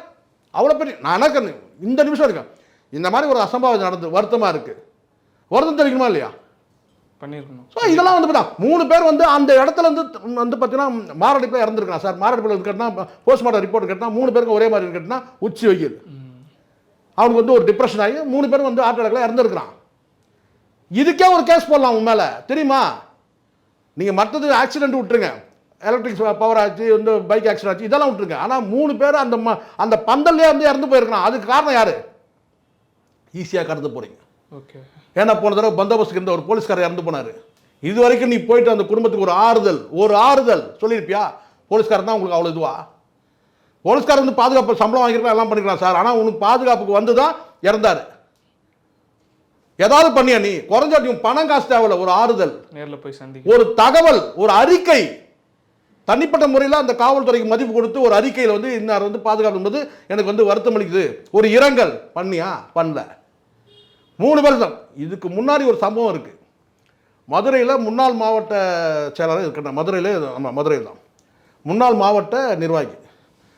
அவ்வளோ பெரிய நான் நினைக்கிறேன் இந்த நிமிஷம் இருக்கேன் இந்த மாதிரி ஒரு அசம்பாவிதம் நடந்து வருத்தமாக இருக்குது, வருத்தம் தெரிவிக்கணுமா இல்லையா? பண்ணியிருக்கணும். ஸோ இதெல்லாம் வந்து பார்த்தா 3 பேர் வந்து அந்த இடத்துல வந்து பார்த்தீங்கன்னா மாரடைப்பில் இறந்துருக்கான் சார். மாரடைப்பில் கேட்டால் போஸ்ட்மார்ட்டம் ரிப்போர்ட் கேட்டால் 3 பேருக்கும் ஒரே மாதிரி கேட்டால் உச்சி வெயில், அவனுக்கு வந்து ஒரு டிப்ரெஷன் ஆகி 3 பேரும் வந்து ஹார்ட் அட்டாக்ல இறந்துருக்கிறான். இதுக்கே ஒரு கேஸ் போடலாம் உன் மேலே தெரியுமா? நீங்கள் மற்றது ஆக்சிடென்ட் விட்டுருங்க, எலக்ட்ரிக் பவர் ஆச்சு, வந்து பைக் ஆக்சிடென்ட் ஆச்சு, இதெல்லாம் விட்டுருங்க. ஆனால் 3 பேர் அந்த பந்தல்லே வந்து இறந்து போயிருக்கிறான். அதுக்கு காரணம் யார்? ஈஸியாக கடந்து போகிறீங்க. ஓகே, ஏன்னா போன தடவை பந்தோபஸ்துக்கு இருந்த ஒரு போலீஸ்காரர் இறந்து போனார். இது வரைக்கும் நீ போயிட்டு அந்த குடும்பத்துக்கு ஒரு ஆறுதல் சொல்லியிருப்பியா? போலீஸ்காரர் தான் உங்களுக்கு அவ்வளோ இதுவா? போலீஸ்காரர் வந்து பாதுகாப்பு சம்பளம் வாங்கிருக்கலாம், எல்லாம் பண்ணிக்கலாம் சார். ஆனால் உனக்கு பாதுகாப்புக்கு வந்து தான் இறந்தார். ஏதாவது பண்ணியா நீ? குறைஞ்சாட்டி பணம் காசு தேவையில்ல, ஒரு ஆறுதல், நேரில் போய் சந்தி, ஒரு தகவல், ஒரு அறிக்கை, தனிப்பட்ட முறையில் அந்த காவல்துறைக்கு மதிப்பு கொடுத்து ஒரு அறிக்கையில் வந்து இன்னார் வந்து பாதுகாப்பு என்பது எனக்கு வந்து வருத்தம் அளிக்குது, ஒரு இரங்கல் பண்ணியா? பண்ணல. 3 பேர் தான். இதுக்கு முன்னாடி ஒரு சம்பவம் இருக்குது. மதுரையில் முன்னாள் மாவட்ட செயலாளர் இருக்கட்டும், மதுரையில் தான் முன்னாள் மாவட்ட நிர்வாகி.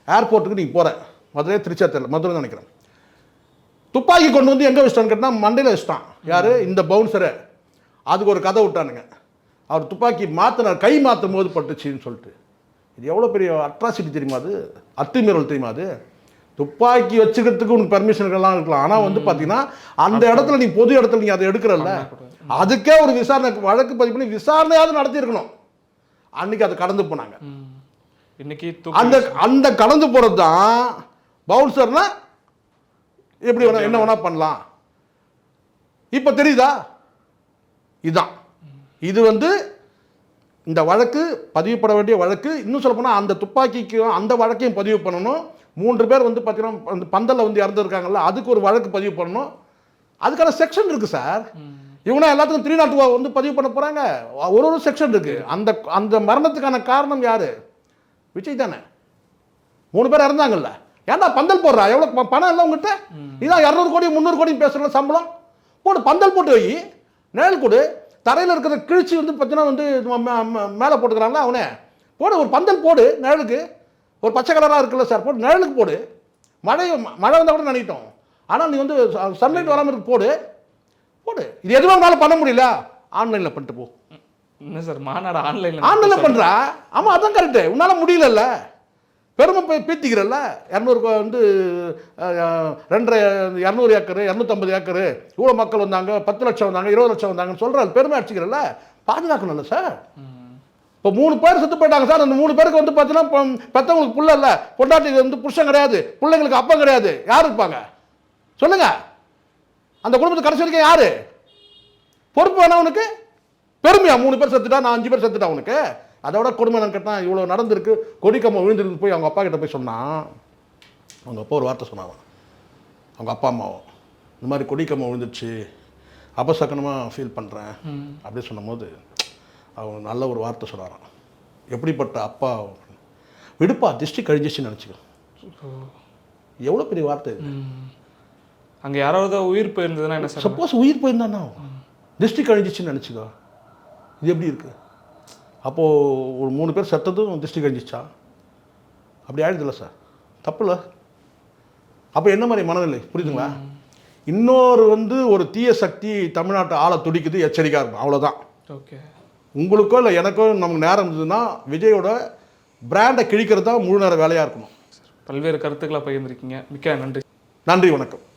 ஏர்போர்ட்டுக்கு நீங்கள் போகிற மதுரை திருச்சாத்தூர் மதுரை நினைக்கிறேன், துப்பாக்கி கொண்டு வந்து எங்கே வச்சிட்டான்னு கேட்டால் மண்டையில் வச்சிட்டான். யார்? இந்த பவுன்சரை. அதுக்கு ஒரு கதை விட்டானுங்க. அவர் துப்பாக்கி மாற்றினார், கை மாற்றும் போது பட்டுச்சின்னு சொல்லிட்டு. இது எவ்வளோ பெரிய அட்ராசிட்டி தெரியுமா? அது அத்துமீறல் தெரியுமா? அது துப்பாக்கி வச்சுக்கிறதுக்கு உனக்கு பெர்மிஷன்கள்லாம் இருக்கலாம். ஆனால் வந்து பார்த்தீங்கன்னா அந்த இடத்துல நீ பொது இடத்துல நீ அதை எடுக்கிறல்ல, அதுக்கே ஒரு விசாரணை வழக்கு பதிவு பண்ணி விசாரணையாவது நடத்தியிருக்கணும். அன்னைக்கு அதை கடந்து போனாங்க. இன்னைக்கு அந்த கடந்து போகிறது தான் பவுன்சர்னா எப்படி வேணா என்ன வேணா பண்ணலாம். இப்போ தெரியுதா? இதுதான் இது வந்து இந்த வழக்கு பதிவுப்பட வேண்டிய வழக்கு. இன்னும் சொல்ல போனால் அந்த துப்பாக்கிக்கு அந்த வழக்கையும் பதிவு பண்ணணும். 3 பேர் வந்து பார்த்தீங்கன்னா அந்த பந்தலில் வந்து இறந்துருக்காங்கல்ல, அதுக்கு ஒரு வழக்கு பதிவு பண்ணணும். அதுக்கான செக்ஷன் இருக்குது சார். இவனா எல்லாத்துக்கும் 302 வந்து பதிவு பண்ண போகிறாங்க. ஒரு செக்ஷன் இருக்குது. அந்த மரணத்துக்கான காரணம் யார்? விஜய் தானே. 3 பேர் இறந்தாங்கல்ல, ஏன்டா பந்தல் போடுறா? எவ்வளோ பணம் இல்லை உங்ககிட்ட? இதான் 200 கோடி 300 கோடி பேசுகிற சம்பளம் போட்டு பந்தல் போட்டு வை, நிழல் கொடு. தரையில் இருக்கிற கிழிச்சி வந்து பார்த்தீங்கன்னா வந்து மேலே போட்டுக்கிறாங்களா, அவனே போடு. ஒரு பந்தல் போடு நிழலுக்கு, ஒரு பச்சை கலராக இருக்குல்ல சார், போட்டு நிழலுக்கு போடு. மழை வந்தால் கூட நினைட்டோம். ஆனால் நீ வந்து சன்லைட் வராமல் இருக்கு, போடு. இது எதுவாக இருந்தாலும் பண்ண முடியல, ஆன்லைனில் பண்ணிட்டு போ. என்ன சார் மாநாடு ஆன்லைனில் பண்ணுறா? ஆமாம், அதான் கரெக்டு. உன்னால் முடியலல்ல, பெருமை பீத்திக்கிறல்ல. 200 வந்து 200 ஏக்கரு 250 ஏக்கரு இவ்வளோ மக்கள் வந்தாங்க, 10 லட்சம் வந்தாங்க, 20 லட்சம் வந்தாங்கன்னு சொல்கிறாரு, பெருமை அடிச்சுக்கிறல்ல. பாதுகாக்கணும்ல சார். இப்போ 3 பேர் செத்து போயிட்டாங்க சார். அந்த 3 பேருக்கு வந்து பார்த்தீங்கன்னா பெற்றவங்களுக்கு புள்ள இல்லை, பொண்டாட்டி வந்து புருஷன் கிடையாது, பிள்ளைங்களுக்கு அப்பா கிடையாது, யார் இருப்பாங்க சொல்லுங்க? அந்த குடும்பத்துக்கு கடைசி வரைக்கும் யாரு பொறுப்பு வேணா உனக்கு? பெருமையா 3 பேர் செத்துட்டா, நான் 5 பேர் செத்துட்டா உனக்கு? அதோட கொடுமை நான் கேட்டால் இவ்வளோ நடந்திருக்கு, கொடிக்கம்மா விழுந்துருக்கு போய் அவங்க அப்பா கிட்ட போய் சொன்னான். அவங்க அப்பா ஒரு வார்த்தை சொன்னாங்க, அவங்க அப்பா அம்மாவும் இந்த மாதிரி கொடிக்கம்மா விழுந்துருச்சு, அபசக்கனமாக ஃபீல் பண்ணுறேன் அப்படின்னு சொன்னபோது அவங்க நல்ல ஒரு வார்த்தை சொன்னாராம். எப்படிப்பட்ட அப்பா? விடுப்பா, திருஷ்டி கழிஞ்சிச்சுன்னு நினச்சிக்கோ. எவ்வளோ பெரிய வார்த்தை இது. அங்கே யாராவது உயிர் போயிருந்ததுன்னா என்ன சார்? சப்போஸ் உயிர் போயிருந்தானா திருஷ்டி கழிஞ்சிச்சுன்னு நினச்சிக்கோ. இது எப்படி இருக்குது? அப்போது ஒரு 3 பேர் செத்ததும் திருஷ்டி கழிஞ்சிச்சா? அப்படி ஆயிடுதில்ல சார், தப்பு இல்லை. அப்போ என்ன மாதிரி மனநிலை புரியுதுங்களா? இன்னொரு வந்து ஒரு தீய சக்தி தமிழ்நாட்டை ஆள துடிக்குது, எச்சரிக்கையாக இருக்கும், அவ்வளோதான். ஓகே, உங்களுக்கோ இல்லை எனக்கோ நமக்கு நேரம் இருந்ததுன்னா விஜயோட பிராண்டை கிழிக்கிறது தான் முழு நேர வேலையாக இருக்கணும். பல்வேறு கருத்துக்களை பகிர்ந்திருக்கீங்க, மிக்க நன்றி. நன்றி, வணக்கம்.